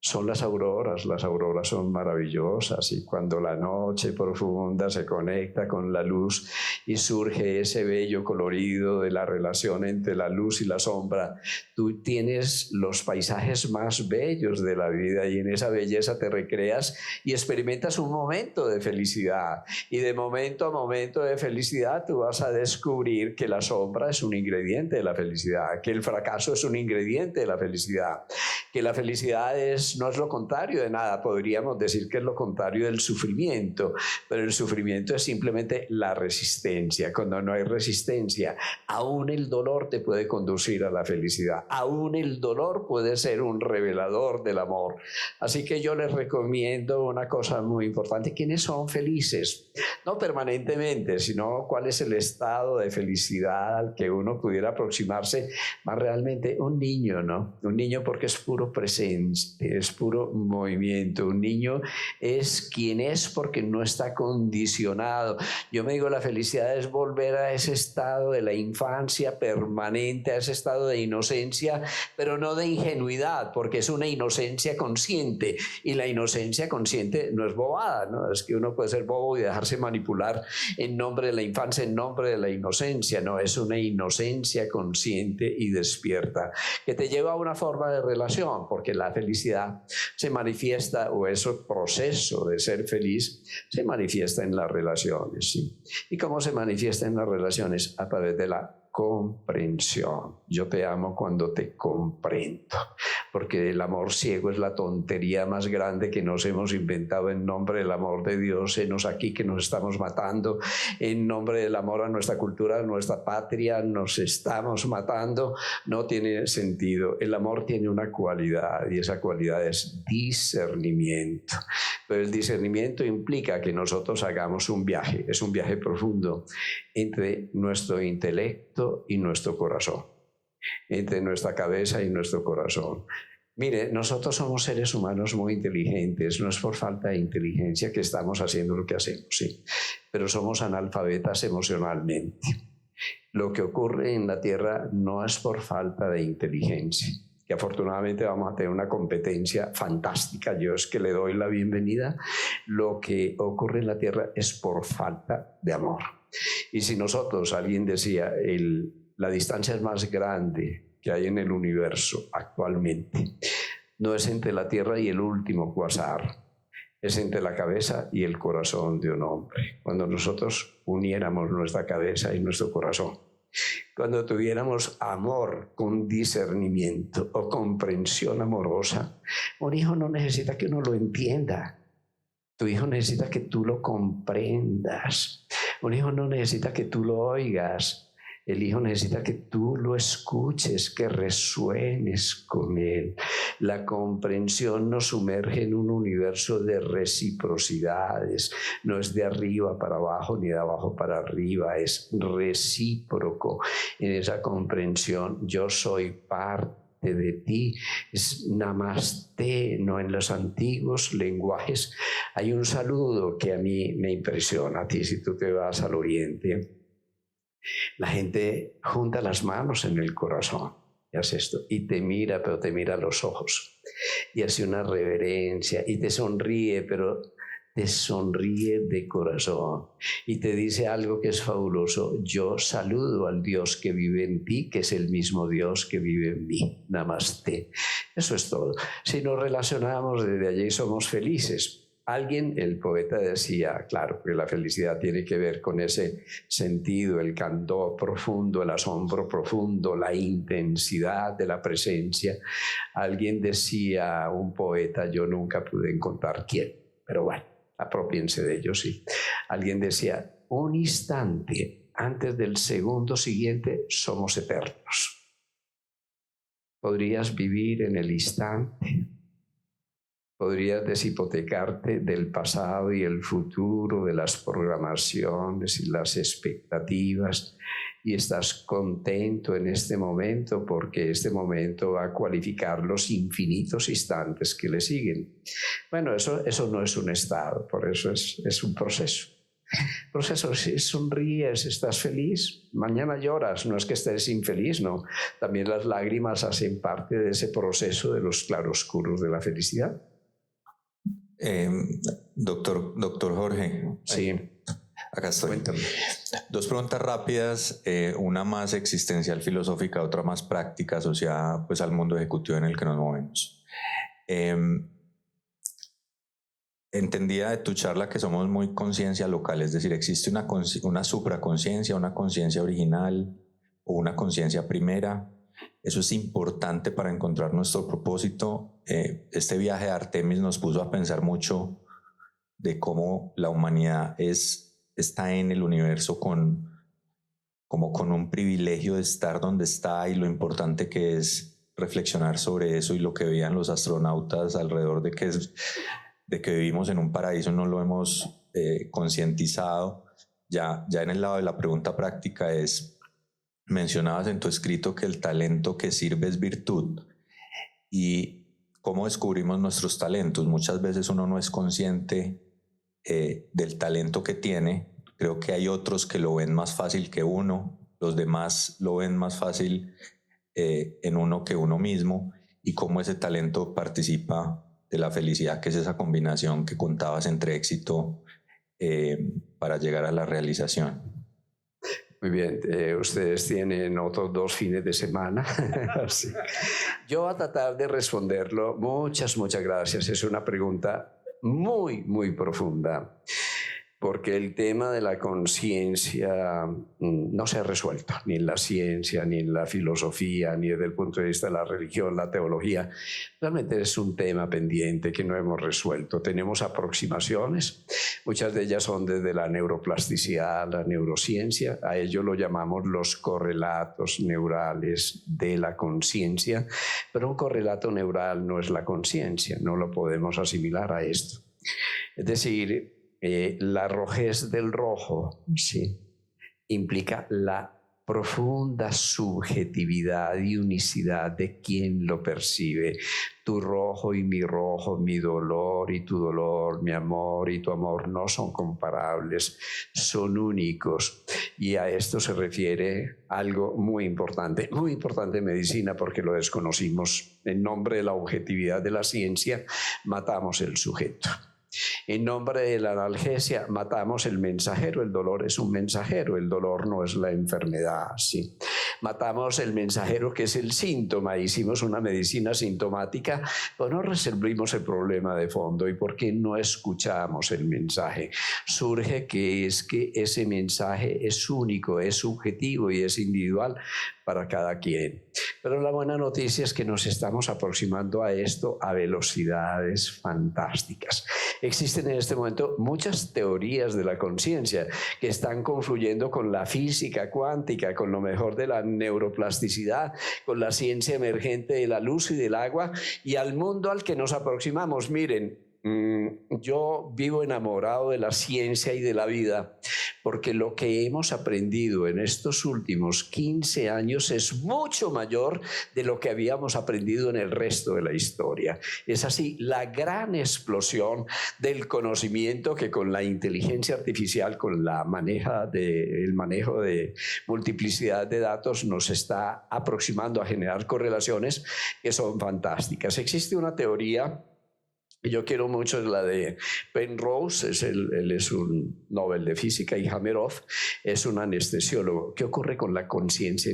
son las auroras. Las auroras son maravillosas y cuando la noche profunda se conecta con la luz y surge ese bello colorido de la relación entre la luz y la sombra, tú tienes los paisajes más bellos de la vida y en esa belleza te recreas y experimentas un momento de felicidad. Y de momento a momento de felicidad tú vas a descubrir que la sombra es un ingrediente de la felicidad, que el fracaso es un ingrediente de la felicidad, que la felicidad no es lo contrario de nada. Podríamos decir que es lo contrario del sufrimiento, pero el sufrimiento es simplemente la resistencia. Cuando no hay resistencia, aún el dolor te puede conducir a la felicidad, aún el dolor puede ser un revelador del amor. Así que yo les recomiendo una cosa muy importante: ¿quiénes son felices? No permanentemente, sino cuál es el estado de felicidad al que uno pudiera aproximarse más realmente. Un niño, ¿no? Un niño, porque es puro presente, es puro movimiento. Un niño es quien es porque no está condicionado. Yo me digo, la felicidad es volver a ese estado de la infancia permanente, a ese estado de inocencia, pero no de ingenuidad, porque es una inocencia consciente, y la inocencia consciente no es bobada, ¿no? Es que uno puede ser bobo y dejarse manipular en nombre de la infancia, en nombre de la inocencia. No, es una inocencia consciente y despierta que te lleva a una forma de relación, porque la felicidad se manifiesta, o ese proceso de ser feliz se manifiesta en las relaciones, ¿sí? ¿Y cómo se manifiesta en las relaciones? A través de la comprensión. Yo te amo cuando te comprendo, porque el amor ciego es la tontería más grande que nos hemos inventado en nombre del amor de Dios. Enos aquí que nos estamos matando en nombre del amor a nuestra cultura, a nuestra patria, nos estamos matando. No tiene sentido. El amor tiene una cualidad, y esa cualidad es discernimiento. Pero el discernimiento implica que nosotros hagamos un viaje, es un viaje profundo entre nuestro intelecto y nuestro corazón, entre nuestra cabeza y nuestro corazón. Mire, nosotros somos seres humanos muy inteligentes, no es por falta de inteligencia que estamos haciendo lo que hacemos, sí, pero somos analfabetas emocionalmente. Lo que ocurre en la Tierra no es por falta de inteligencia, que afortunadamente vamos a tener una competencia fantástica, yo es que le doy la bienvenida. Lo que ocurre en la Tierra es por falta de amor. Y si nosotros, alguien decía, la distancia es más grande que hay en el universo actualmente, no es entre la Tierra y el último cuásar, es entre la cabeza y el corazón de un hombre. Cuando nosotros uniéramos nuestra cabeza y nuestro corazón, cuando tuviéramos amor con discernimiento o comprensión amorosa, un hijo no necesita que uno lo entienda. Tu hijo necesita que tú lo comprendas. Un hijo no necesita que tú lo oigas. El hijo necesita que tú lo escuches, que resuenes con él. La comprensión nos sumerge en un universo de reciprocidades. No es de arriba para abajo ni de abajo para arriba, es recíproco. En esa comprensión yo soy parte de ti, es namaste. No, en los antiguos lenguajes hay un saludo que a mí me impresiona. A ti, si tú te vas al oriente, la gente junta las manos en el corazón y hace esto, y te mira, pero te mira a los ojos y hace una reverencia y te sonríe, pero te sonríe de corazón y te dice algo que es fabuloso: yo saludo al Dios que vive en ti, que es el mismo Dios que vive en mí. Namaste. Eso es todo. Si nos relacionamos desde allí, somos felices. Alguien, el poeta, decía, claro, que la felicidad tiene que ver con ese sentido, el candor profundo, el asombro profundo, la intensidad de la presencia. Alguien decía, un poeta, yo nunca pude encontrar quién, pero bueno, Apropiense de ello, sí. Alguien decía, un instante antes del segundo siguiente somos eternos. Podrías vivir en el instante. Podrías deshipotecarte del pasado y el futuro, de las programaciones y las expectativas, y estás contento en este momento porque este momento va a cualificar los infinitos instantes que le siguen. Bueno, eso no es un estado, por eso es un proceso. Proceso, si sonríes, estás feliz, mañana lloras, no es que estés infeliz, no. También las lágrimas hacen parte de ese proceso de los claroscuros de la felicidad. Doctor Jorge. Sí. Acá estoy. Cuéntame. Dos preguntas rápidas, una más existencial filosófica, otra más práctica asociada pues al mundo ejecutivo en el que nos movemos. Entendía de tu charla que somos muy conciencia local, es decir, existe una supraconciencia, una conciencia original o una conciencia primera. Eso es importante para encontrar nuestro propósito. Este viaje de Artemis nos puso a pensar mucho de cómo la humanidad está en el universo como con un privilegio de estar donde está, y lo importante que es reflexionar sobre eso, y lo que veían los astronautas alrededor de que vivimos en un paraíso no lo hemos concientizado. Ya en el lado de la pregunta práctica mencionabas en tu escrito que el talento que sirve es virtud, y cómo descubrimos nuestros talentos. Muchas veces uno no es consciente del talento que tiene. Creo que hay otros que lo ven más fácil que uno, los demás lo ven más fácil en uno que uno mismo, y cómo ese talento participa de la felicidad, que es esa combinación que contabas entre éxito para llegar a la realización. Muy bien, ustedes tienen otros 2 fines de semana. Sí. Yo voy a tratar de responderlo. Muchas gracias. Es una pregunta muy, muy profunda, porque el tema de la conciencia no se ha resuelto, ni en la ciencia, ni en la filosofía, ni desde el punto de vista de la religión, la teología. Realmente es un tema pendiente que no hemos resuelto. Tenemos aproximaciones, muchas de ellas son desde la neuroplasticidad, la neurociencia. A ello lo llamamos los correlatos neurales de la conciencia, pero un correlato neural no es la conciencia, no lo podemos asimilar a esto. Es decir, la rojez del rojo, sí, implica la profunda subjetividad y unicidad de quien lo percibe. Tu rojo y mi rojo, mi dolor y tu dolor, mi amor y tu amor no son comparables, son únicos. Y a esto se refiere algo muy importante en medicina, porque lo desconocimos. En nombre de la objetividad de la ciencia, matamos el sujeto. En nombre de la analgesia matamos el mensajero. El dolor es un mensajero, el dolor no es la enfermedad, ¿sí? Matamos el mensajero, que es el síntoma. Hicimos una medicina sintomática, pero no resolvimos el problema de fondo. ¿Y por qué no escuchamos el mensaje? Surge que ese mensaje es único, es subjetivo y es individual para cada quien. Pero la buena noticia es que nos estamos aproximando a esto a velocidades fantásticas. Existen en este momento muchas teorías de la conciencia que están confluyendo con la física cuántica, con lo mejor de la neuroplasticidad, con la ciencia emergente de la luz y del agua, y al mundo al que nos aproximamos. Miren, yo vivo enamorado de la ciencia y de la vida, porque lo que hemos aprendido en estos últimos 15 años es mucho mayor de lo que habíamos aprendido en el resto de la historia. Es así, la gran explosión del conocimiento que con la inteligencia artificial, con el manejo de multiplicidad de datos, nos está aproximando a generar correlaciones que son fantásticas. Existe una teoría que yo quiero mucho, es la de Penrose, él es un Nobel de Física, y Hameroff es un anestesiólogo. ¿Qué ocurre con la conciencia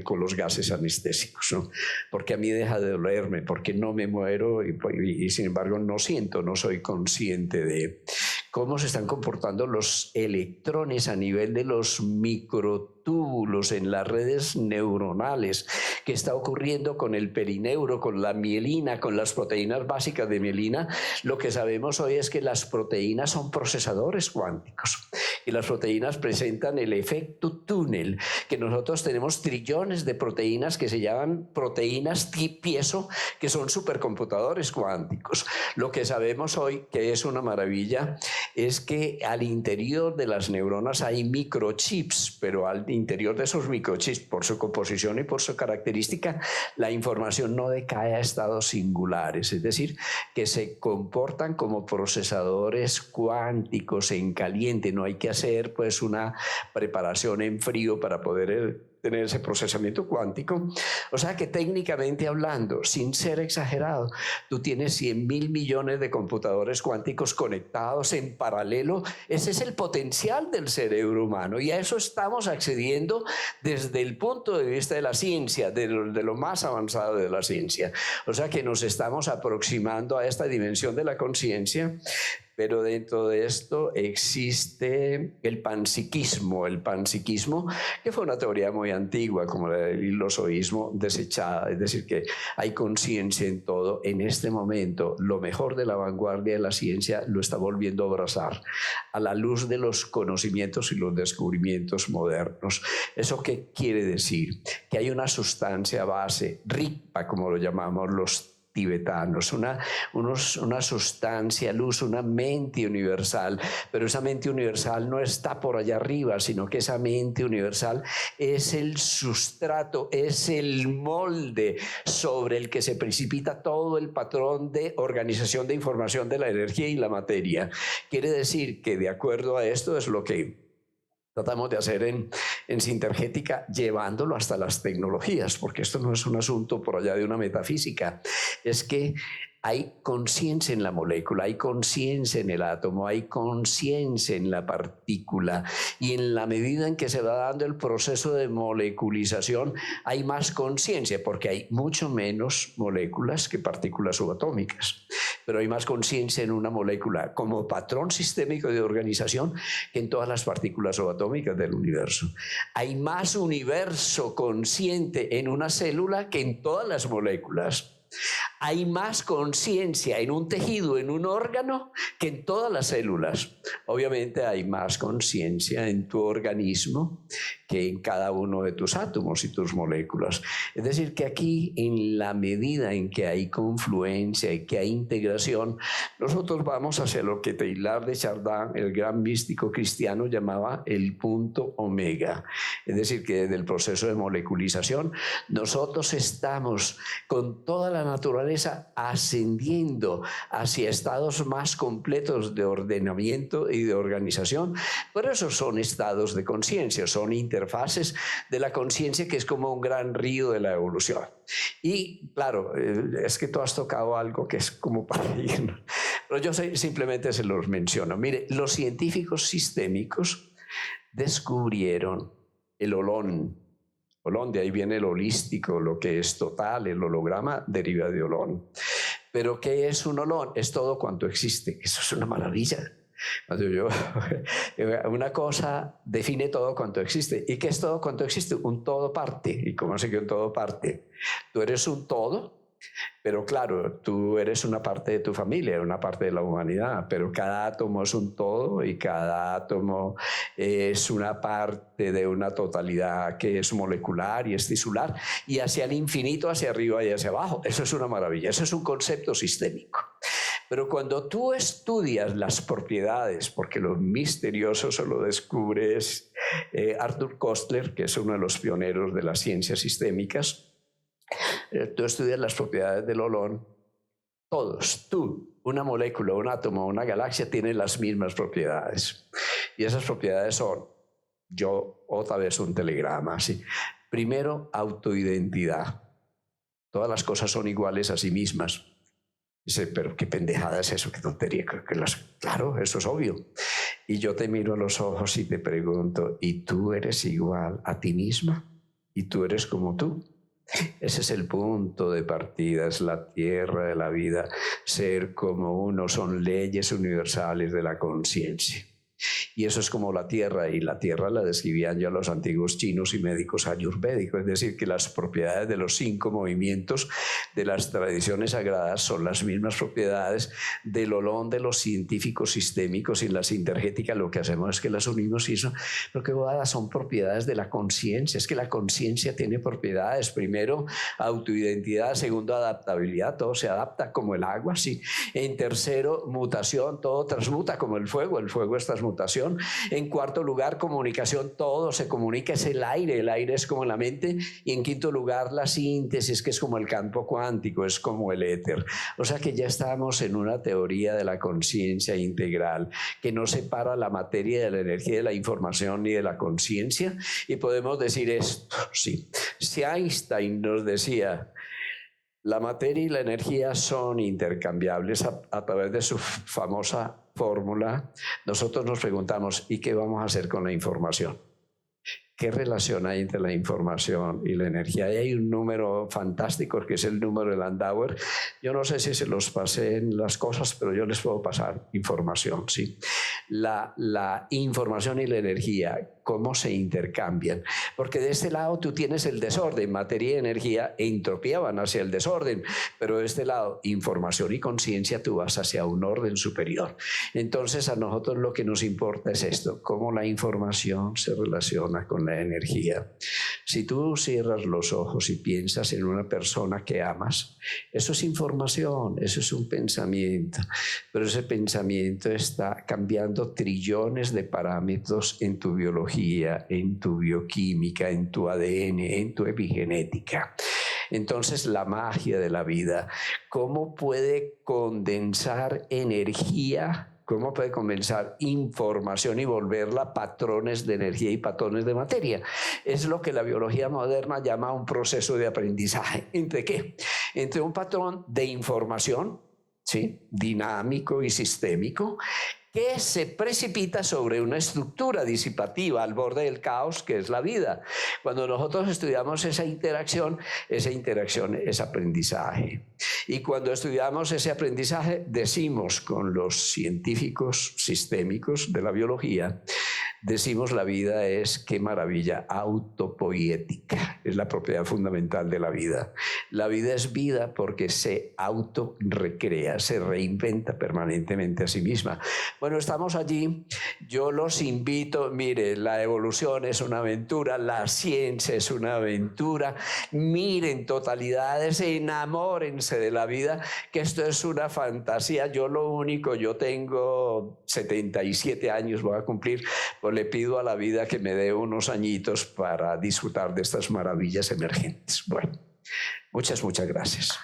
con los gases anestésicos, ¿no? Porque a mí deja de dolerme, porque no me muero y sin embargo no siento, no soy consciente de cómo se están comportando los electrones a nivel de los microtubitos microtúbulos en las redes neuronales, que está ocurriendo con el perineuro, con la mielina, con las proteínas básicas de mielina, lo que sabemos hoy es que las proteínas son procesadores cuánticos y las proteínas presentan el efecto túnel, que nosotros tenemos trillones de proteínas que se llaman proteínas piezo, que son supercomputadores cuánticos. Lo que sabemos hoy, que es una maravilla, es que al interior de las neuronas hay microchips, pero al interior de esos microchips, por su composición y por su característica, la información no decae a estados singulares, es decir, que se comportan como procesadores cuánticos en caliente. No hay que hacer pues una preparación en frío para poder tener ese procesamiento cuántico. O sea que técnicamente hablando, sin ser exagerado, tú tienes 100.000 millones de computadores cuánticos conectados en paralelo. Ese es el potencial del cerebro humano y a eso estamos accediendo desde el punto de vista de la ciencia, de lo más avanzado de la ciencia. O sea que nos estamos aproximando a esta dimensión de la conciencia. Pero dentro de esto existe el panpsiquismo, que fue una teoría muy antigua, como la del ilozoísmo, desechada, es decir, que hay conciencia en todo. En este momento, lo mejor de la vanguardia de la ciencia lo está volviendo a abrazar a la luz de los conocimientos y los descubrimientos modernos. ¿Eso qué quiere decir? Que hay una sustancia base, rigpa, como lo llamamos los tibetanos, una sustancia luz, una mente universal, pero esa mente universal no está por allá arriba, sino que esa mente universal es el sustrato, es el molde sobre el que se precipita todo el patrón de organización de información de la energía y la materia. Quiere decir que de acuerdo a esto es lo que tratamos de hacer en Sintergética, llevándolo hasta las tecnologías, porque esto no es un asunto por allá de una metafísica, es que hay conciencia en la molécula, hay conciencia en el átomo, hay conciencia en la partícula, y en la medida en que se va dando el proceso de moleculización hay más conciencia, porque hay mucho menos moléculas que partículas subatómicas, pero hay más conciencia en una molécula como patrón sistémico de organización que en todas las partículas subatómicas del universo. Hay más universo consciente en una célula que en todas las moléculas. Hay más conciencia en un tejido, en un órgano, que en todas las células. Obviamente hay más conciencia en tu organismo que en cada uno de tus átomos y tus moléculas. Es decir, que aquí, en la medida en que hay confluencia y que hay integración, nosotros vamos hacia lo que Teilhard de Chardin, el gran místico cristiano, llamaba el punto omega. Es decir, que desde el proceso de moleculización, nosotros estamos con toda la naturaleza ascendiendo hacia estados más completos de ordenamiento y de organización. Por eso son estados de conciencia, son interfaces de la conciencia, que es como un gran río de la evolución. Y claro, es que tú has tocado algo que es como para ir, pero yo simplemente se los menciono. Mire, los científicos sistémicos descubrieron el holón. Holón, de ahí viene el holístico, lo que es total, el holograma deriva de holón. Pero ¿qué es un holón? Es todo cuanto existe. Eso es una maravilla. Una cosa define todo cuanto existe. ¿Y qué es todo cuanto existe? Un todo parte. ¿Y cómo sé que un todo parte? Tú eres un todo, pero claro, tú eres una parte de tu familia, una parte de la humanidad, pero cada átomo es un todo y cada átomo es una parte de una totalidad que es molecular y es tisular, y hacia el infinito, hacia arriba y hacia abajo. Eso es una maravilla, eso es un concepto sistémico. Pero cuando tú estudias las propiedades, porque lo misterioso se lo descubres Arthur Koestler, que es uno de los pioneros de las ciencias sistémicas, tú estudias las propiedades del holón, todos, tú, una molécula, un átomo, una galaxia tienen las mismas propiedades. Y esas propiedades son, yo otra vez un telegrama, ¿sí? Primero, autoidentidad. Todas las cosas son iguales a sí mismas. Dice, pero qué pendejada es eso, qué tontería. Claro, eso es obvio. Y yo te miro a los ojos y te pregunto, ¿y tú eres igual a ti misma? ¿Y tú eres como tú? Ese es el punto de partida, es la tierra de la vida. Ser como uno son leyes universales de la conciencia. Y eso es como la tierra, y la tierra la describían ya los antiguos chinos y médicos ayurvédicos, es decir, que las propiedades de los 5 movimientos de las tradiciones sagradas son las mismas propiedades del olón de los científicos sistémicos, y en la sintergética lo que hacemos es que las unimos, y eso lo que son propiedades de la conciencia. Es que la conciencia tiene propiedades: primero, autoidentidad; segundo, adaptabilidad, todo se adapta como el agua, sí. En tercero, mutación, todo transmuta como el fuego es transmutación. En cuarto lugar, comunicación, todo se comunica, es el aire es como la mente. Y en quinto lugar, la síntesis, que es como el campo cuántico, es como el éter. O sea que ya estamos en una teoría de la conciencia integral que no separa la materia de la energía, de la información ni de la conciencia. Y podemos decir esto, sí. Si Einstein nos decía la materia y la energía son intercambiables a través de su famosa fórmula, nosotros nos preguntamos, ¿y qué vamos a hacer con la información? ¿Qué relación hay entre la información y la energía? Y hay un número fantástico que es el número de Landauer. Yo no sé si se los pasé en las cosas, pero yo les puedo pasar información, ¿sí? La información y la energía, cómo se intercambian. Porque de este lado tú tienes el desorden, materia y energía, e entropía van hacia el desorden. Pero de este lado, información y conciencia, tú vas hacia un orden superior. Entonces a nosotros lo que nos importa es esto, cómo la información se relaciona con la energía. Si tú cierras los ojos y piensas en una persona que amas, eso es información, eso es un pensamiento, pero ese pensamiento está cambiando trillones de parámetros en tu biología, en tu bioquímica, en tu ADN, en tu epigenética. Entonces, la magia de la vida, ¿cómo puede condensar energía? ¿Cómo puede condensar información y volverla patrones de energía y patrones de materia? Es lo que la biología moderna llama un proceso de aprendizaje. ¿Entre qué? Entre un patrón de información, ¿sí?, dinámico y sistémico, que se precipita sobre una estructura disipativa al borde del caos que es la vida. Cuando nosotros estudiamos esa interacción es aprendizaje. Y cuando estudiamos ese aprendizaje, decimos con los científicos sistémicos de la biología, decimos la vida es, qué maravilla, autopoética. Es la propiedad fundamental de la vida. La vida es vida porque se autorrecrea, se reinventa permanentemente a sí misma. Bueno, estamos allí. Yo los invito, mire, la evolución es una aventura, la ciencia es una aventura. Miren totalidades, enamórense de la vida, que esto es una fantasía. Yo tengo 77 años, voy a cumplir, pues le pido a la vida que me dé unos añitos para disfrutar de estas maravillas emergentes. Bueno, muchas gracias.